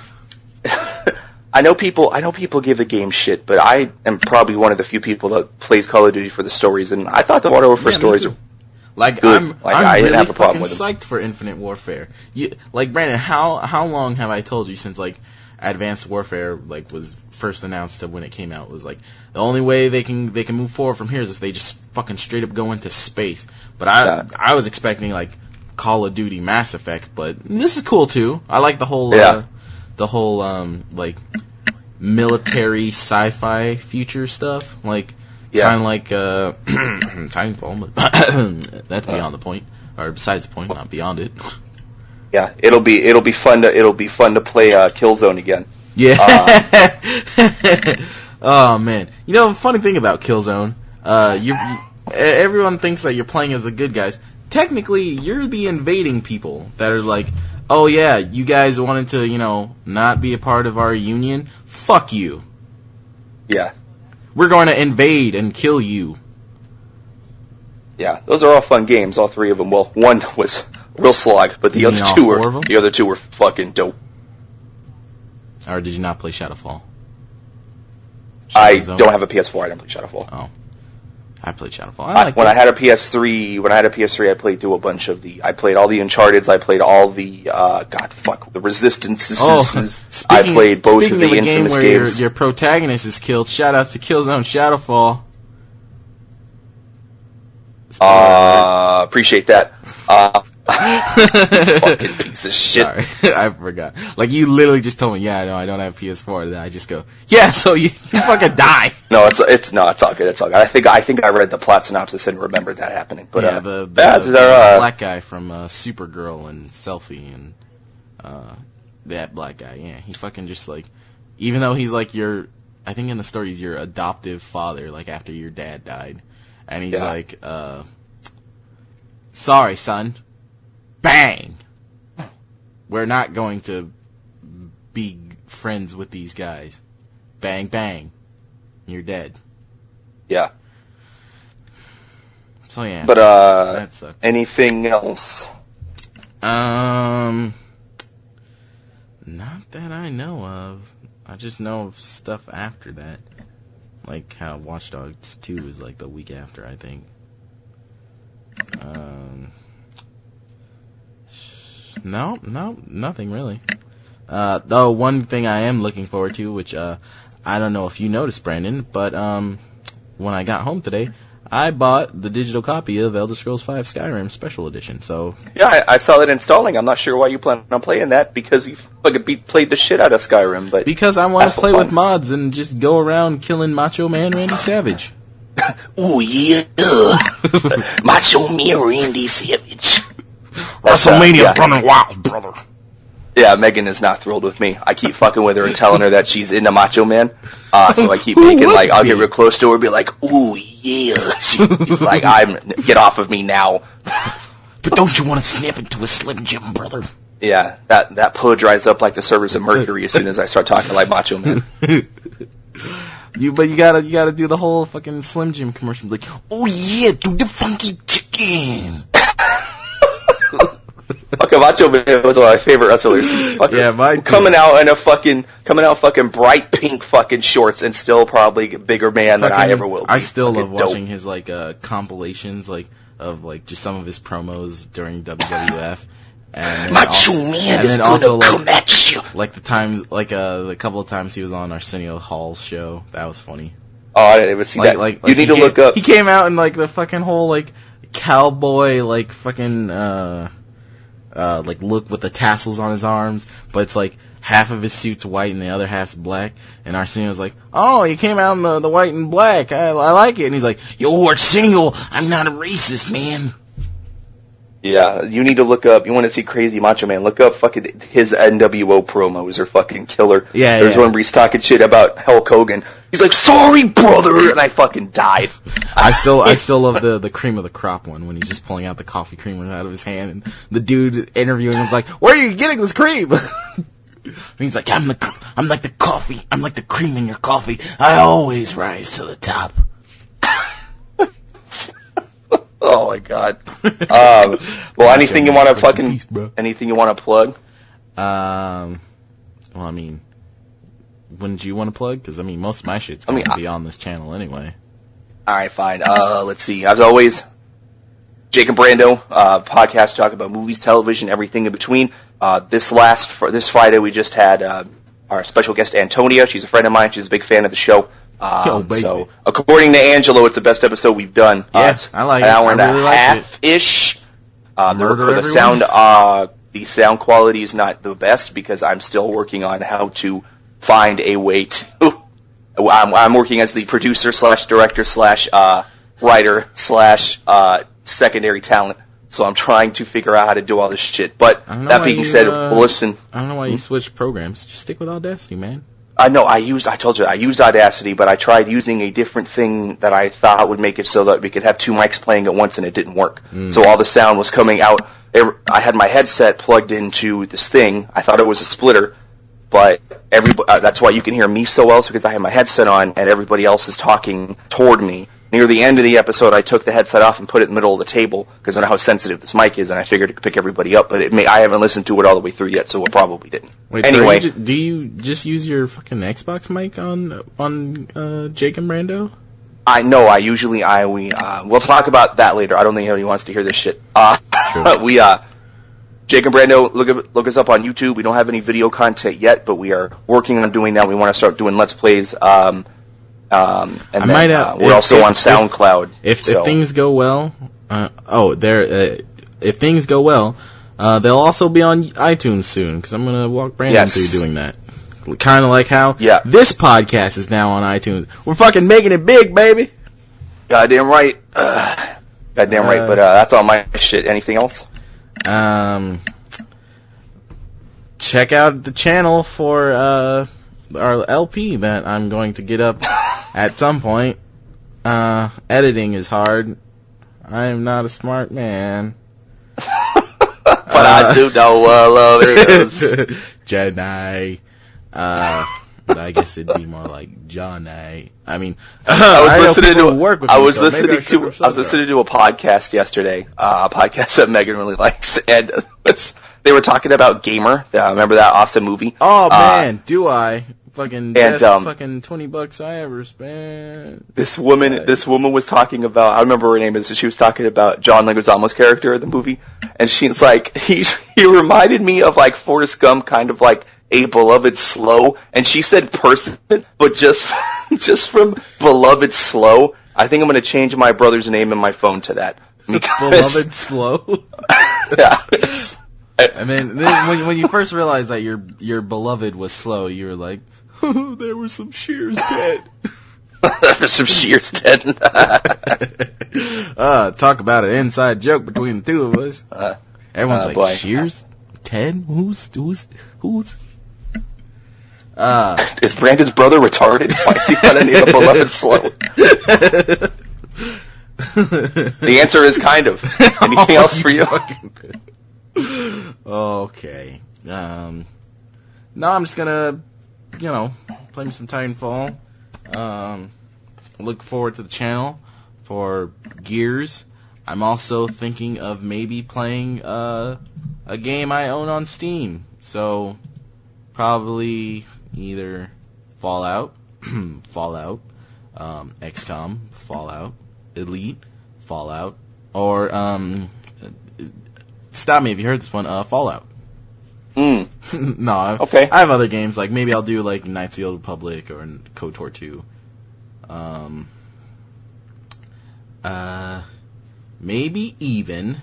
I know people give the game shit, but I am probably one of the few people that plays Call of Duty for the stories, and I thought the Modern Warfare stories are like good. I didn't really have a problem fucking with them. psyched for Infinite Warfare. Like, Brandon, how long have I told you since like Advanced Warfare like was first announced to when it came out was like the only way they can move forward from here is if they just fucking straight up go into space. But I was expecting like Call of Duty Mass Effect, but this is cool too. I like the whole like military sci-fi future stuff, like kind of like Titanfall, but that's beyond the point, or besides the point, not beyond it. Yeah, it'll be fun to play Killzone again. Yeah. Oh man, funny thing about Killzone, everyone thinks that you're playing as the good guys. Technically, you're the invading people that are like, oh yeah, you guys wanted to, not be a part of our union? Fuck you. Yeah. We're going to invade and kill you. Yeah, those are all fun games, all 3 of them. Well, one was real slog, but the other two were fucking dope. Or did you not play Shadowfall? I don't have a PS4. I didn't play Shadowfall. Oh. I played Shadowfall. When I had a PS3, I played through a bunch of I played all the Uncharteds. I played all the the Resistances. I played both of the Infamous games. Your protagonist is killed. Shoutouts to Killzone Shadowfall. Appreciate that. Fucking piece of shit. Sorry, I forgot. Like, you literally just told me, yeah, no, I don't have PS4. Then I just go, yeah, so you fucking die. No, it's all good. It's all good. I think I read the plot synopsis and remembered that happening. But yeah, the black guy from Supergirl and Selfie and that black guy. Yeah, he fucking just like, even though he's like I think in the story he's your adoptive father, like after your dad died, and he's like, sorry, son. Bang! We're not going to be friends with these guys. Bang, bang. You're dead. Yeah. So, yeah. But, that sucked. Anything else? Not that I know of. I just know of stuff after that. Like how Watch Dogs 2 is like the week after, I think. No, nothing really. Though one thing I am looking forward to, which I don't know if you noticed, Brandon, but when I got home today, I bought the digital copy of Elder Scrolls V Skyrim Special Edition. So yeah, I saw it installing. I'm not sure why you plan on playing that, because you fucking played the shit out of Skyrim. But because I want to play with mods and just go around killing Macho Man Randy Savage. Oh yeah, Macho Man Randy Savage. WrestleMania's running wild, brother. Yeah, Megan is not thrilled with me. I keep fucking with her and telling her that she's into Macho Man. So I keep making, like, I'll get real close to her and be like, ooh, yeah. She's like, get off of me now. But don't you want to snap into a Slim Jim, brother? Yeah, that pud dries up like the surface of Mercury as soon as I start talking like Macho Man. You gotta do the whole fucking Slim Jim commercial. Like, oh yeah, do the funky chicken. Fucking Macho Man was one of my favorite wrestlers. Yeah, mine too. Coming out fucking bright pink fucking shorts and still probably a bigger man than I ever will be. I still love dope. watching his like compilations of just some of his promos during WWF. And Macho Man is gonna come at you. Like the couple of times he was on Arsenio Hall's show. That was funny. Oh, I didn't even see that. You need to look up. He came out in like the fucking whole like cowboy like fucking like look with the tassels on his arms, but it's like half of his suit's white and the other half's black. And Arsenio's like, "Oh, you came out in the white and black. I like it." And he's like, "Yo, Arsenio, I'm not a racist, man." Yeah, you need to look up. You want to see Crazy Macho Man? Look up fucking his NWO promos are fucking killer. Yeah, There's one where he's talking shit about Hulk Hogan. He's like, "Sorry, brother," and I fucking died. I still love the cream of the crop one when he's just pulling out the coffee creamer out of his hand, and the dude interviewing him's like, "Where are you getting this cream?" And he's like, I'm like the coffee. I'm like the cream in your coffee. I always rise to the top. Oh my god. Well, anything you want to fucking, anything you want to plug? Well, I mean, wouldn't you want to plug? Because I mean, most of my shit's going to be on this channel anyway. All right, fine. Let's see. As always, Jake and Brando podcast talk about movies, television, everything in between. This Friday we just had our special guest Antonia. She's a friend of mine. She's a big fan of the show. So, according to Angelo, it's the best episode we've done. Yes, I like it. An hour and a half-ish. The sound quality is not the best because I'm still working on how to find a way to... I'm working as the producer / director / writer / secondary talent. So I'm trying to figure out how to do all this shit. But that being said, listen... I don't know why you switched programs. Just stick with Audacity, man. I told you, I used Audacity, but I tried using a different thing that I thought would make it so that we could have two mics playing at once, and it didn't work. So all the sound was coming out. I had my headset plugged into this thing. I thought it was a splitter, but that's why you can hear me so well, because I have my headset on, and everybody else is talking toward me. Near the end of the episode, I took the headset off and put it in the middle of the table, because I know how sensitive this mic is, and I figured it could pick everybody up, but I haven't listened to it all the way through yet, so it probably didn't. Wait, anyway. So do you just use your fucking Xbox mic on Jake and Brando? We'll talk about that later. I don't think anybody wants to hear this shit. Sure. Jake and Brando, look us up on YouTube. We don't have any video content yet, but we are working on doing that. We want to start doing Let's Plays, we're also on SoundCloud. If things go well, if things go well, they'll also be on iTunes soon, because I'm going to walk Brandon through doing that. Kind of like how this podcast is now on iTunes. We're fucking making it big, baby. Goddamn right. Goddamn right, but that's all my shit. Anything else? Check out the channel for our LP that I'm going to get up at some point. Editing is hard. I am not a smart man. But I do know what love is. Jedi. But I guess it'd be more like Johnny. I mean, I was listening to a podcast yesterday, a podcast that Megan really likes, and they were talking about Gamer. Remember that awesome movie? Oh man, do I? Fucking best fucking $20 I ever spent. This woman was talking about, I remember her name is, she was talking about John Leguizamo's character in the movie, and she's like, he reminded me of like Forrest Gump, kind of like a beloved slow, and she said person, but just from beloved slow, I think I'm going to change my brother's name in my phone to that. Beloved slow? Yeah. And then when you first realized that your beloved was slow, you were like, oh, there were some shears dead. There were some shears dead. Talk about an inside joke between the two of us. Everyone's like, boy. Shears? Ted? Who's? Is Brandon's brother retarded? Why is he gonna need a beloved slow? The answer is kind of. Anything else for you? Okay. No, I'm just gonna, play me some Titanfall. Look forward to the channel for Gears. I'm also thinking of maybe playing a game I own on Steam. So, probably either Fallout, XCOM, Fallout, Elite, Fallout, or, stop me if you heard this one, Fallout. No, okay. I have other games, like maybe I'll do like Knights of the Old Republic or KOTOR 2. Maybe even,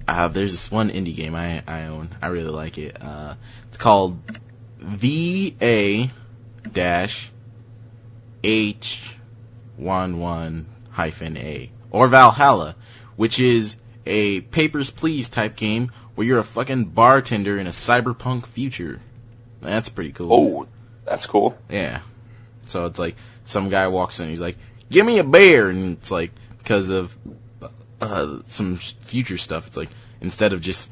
there's this one indie game I own. I really like it. It's called VA-H11-A, or Valhalla, which is a Papers, Please type game where you're a fucking bartender in a cyberpunk future. That's pretty cool. Oh, that's cool. Yeah. So it's like, some guy walks in, he's like, give me a beer, and it's like, because of some future stuff, it's like, instead of just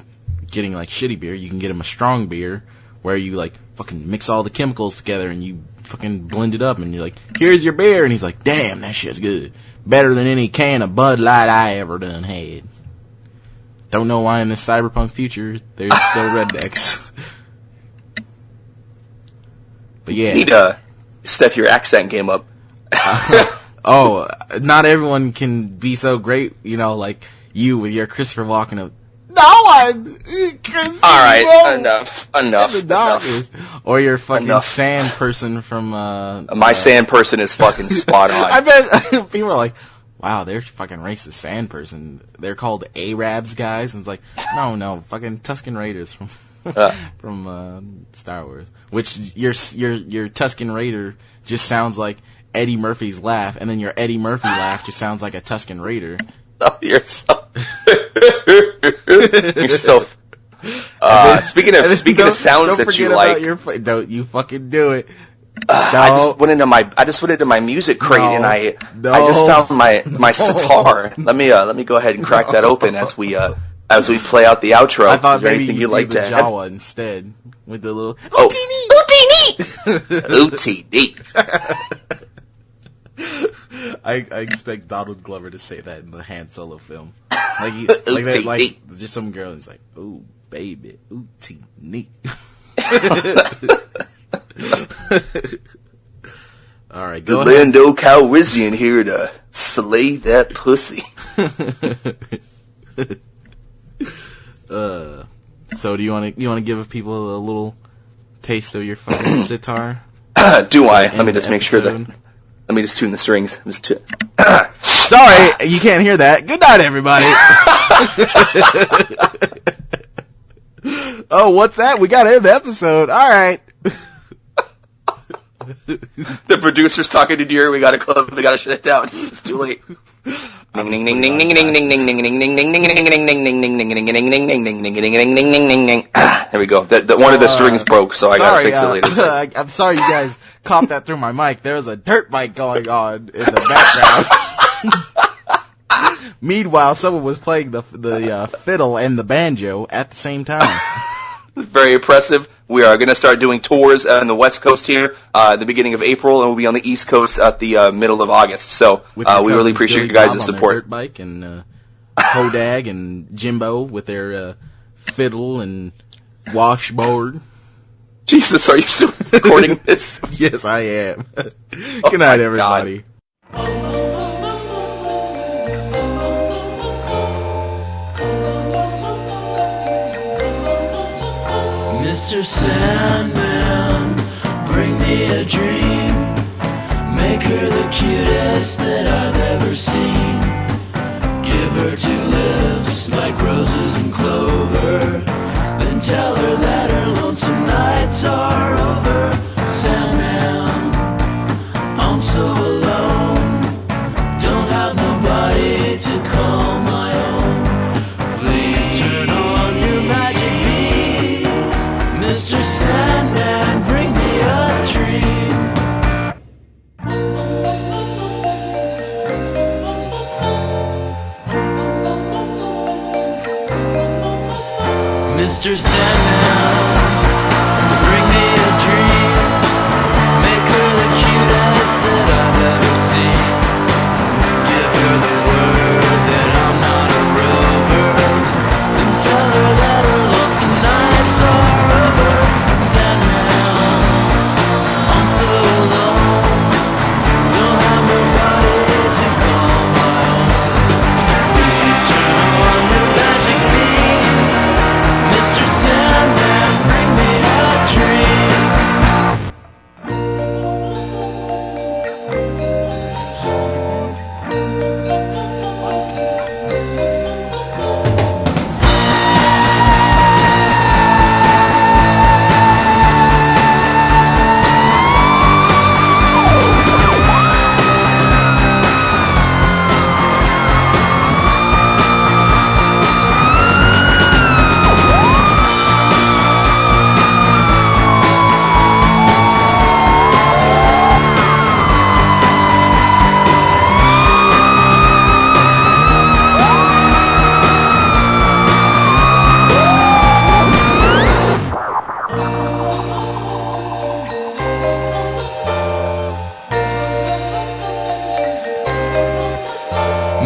getting like shitty beer, you can get him a strong beer, where you like fucking mix all the chemicals together and you fucking blend it up, and you're like, here's your beer, and he's like, damn, that shit's good. Better than any can of Bud Light I ever done had. Don't know why in this cyberpunk future there's still rednecks. But yeah. You need to step your accent game up. Oh, not everyone can be so great, like you with your Christopher Walken of, alright, enough. Or your fucking sand person from, my sand person is fucking spot on. I bet people are like, wow, they're fucking racist sand person. They're called Arabs guys, and it's like, no, fucking Tusken Raiders from Star Wars. Which your Tusken Raider just sounds like Eddie Murphy's laugh, and then your Eddie Murphy laugh just sounds like a Tusken Raider. Oh, you're so speaking of sounds that you like, don't you fucking do it. I just went into my music crate and I just found my sitar. Let me go ahead and crack that open as we play out the outro. I thought maybe you'd like the to Jawa instead with the little Utini. I expect Donald Glover to say that in the Han Solo film, like just some girl is like, "Ooh, baby, Utini." All right, go ahead. Lando Calrissian here to slay that pussy. So do you want to give people a little taste of your fucking sitar? Do I? Let me just make sure that. Let me just tune the strings. Sorry, you can't hear that. Good night, everybody. Oh, what's that? We gotta end the episode. All right. The producer's talking to Deer. We gotta shut it down. It's too late. There we go. One of the strings broke, so I gotta fix it later. I'm sorry you guys caught that through my mic. There was a dirt bike going on in the background. Meanwhile, someone was playing the fiddle and the banjo at the same time. Very impressive. We are going to start doing tours on the West Coast here at the beginning of April, and we'll be on the East Coast at the middle of August. So we really appreciate you guys' support. Dirt bike and Hodag and Jimbo with their fiddle and washboard. Jesus, are you still recording this? Yes, I am. Good night, everybody. Mr. Sandman, bring me a dream. Make her the cutest that I've ever seen. Give her 2 lips like roses and clover. Then tell her that her lonesome nights are over. Sandman, I'm so alone. Don't have nobody to call my own. Please turn on your magic beams. Mr. Sandman, bring me a dream. Mr. Sandman, bring me a dream. Make her the cutest that I've ever seen. Give her the word that I'm not a rover. Then tell her that her lonesome nights are over. Sandman, I'm so alone. Don't have nobody to call my own. Please turn on your magic beam. Mr. Sandman, bring me a dream.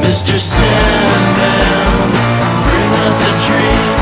Mr. Sandman, bring us a dream.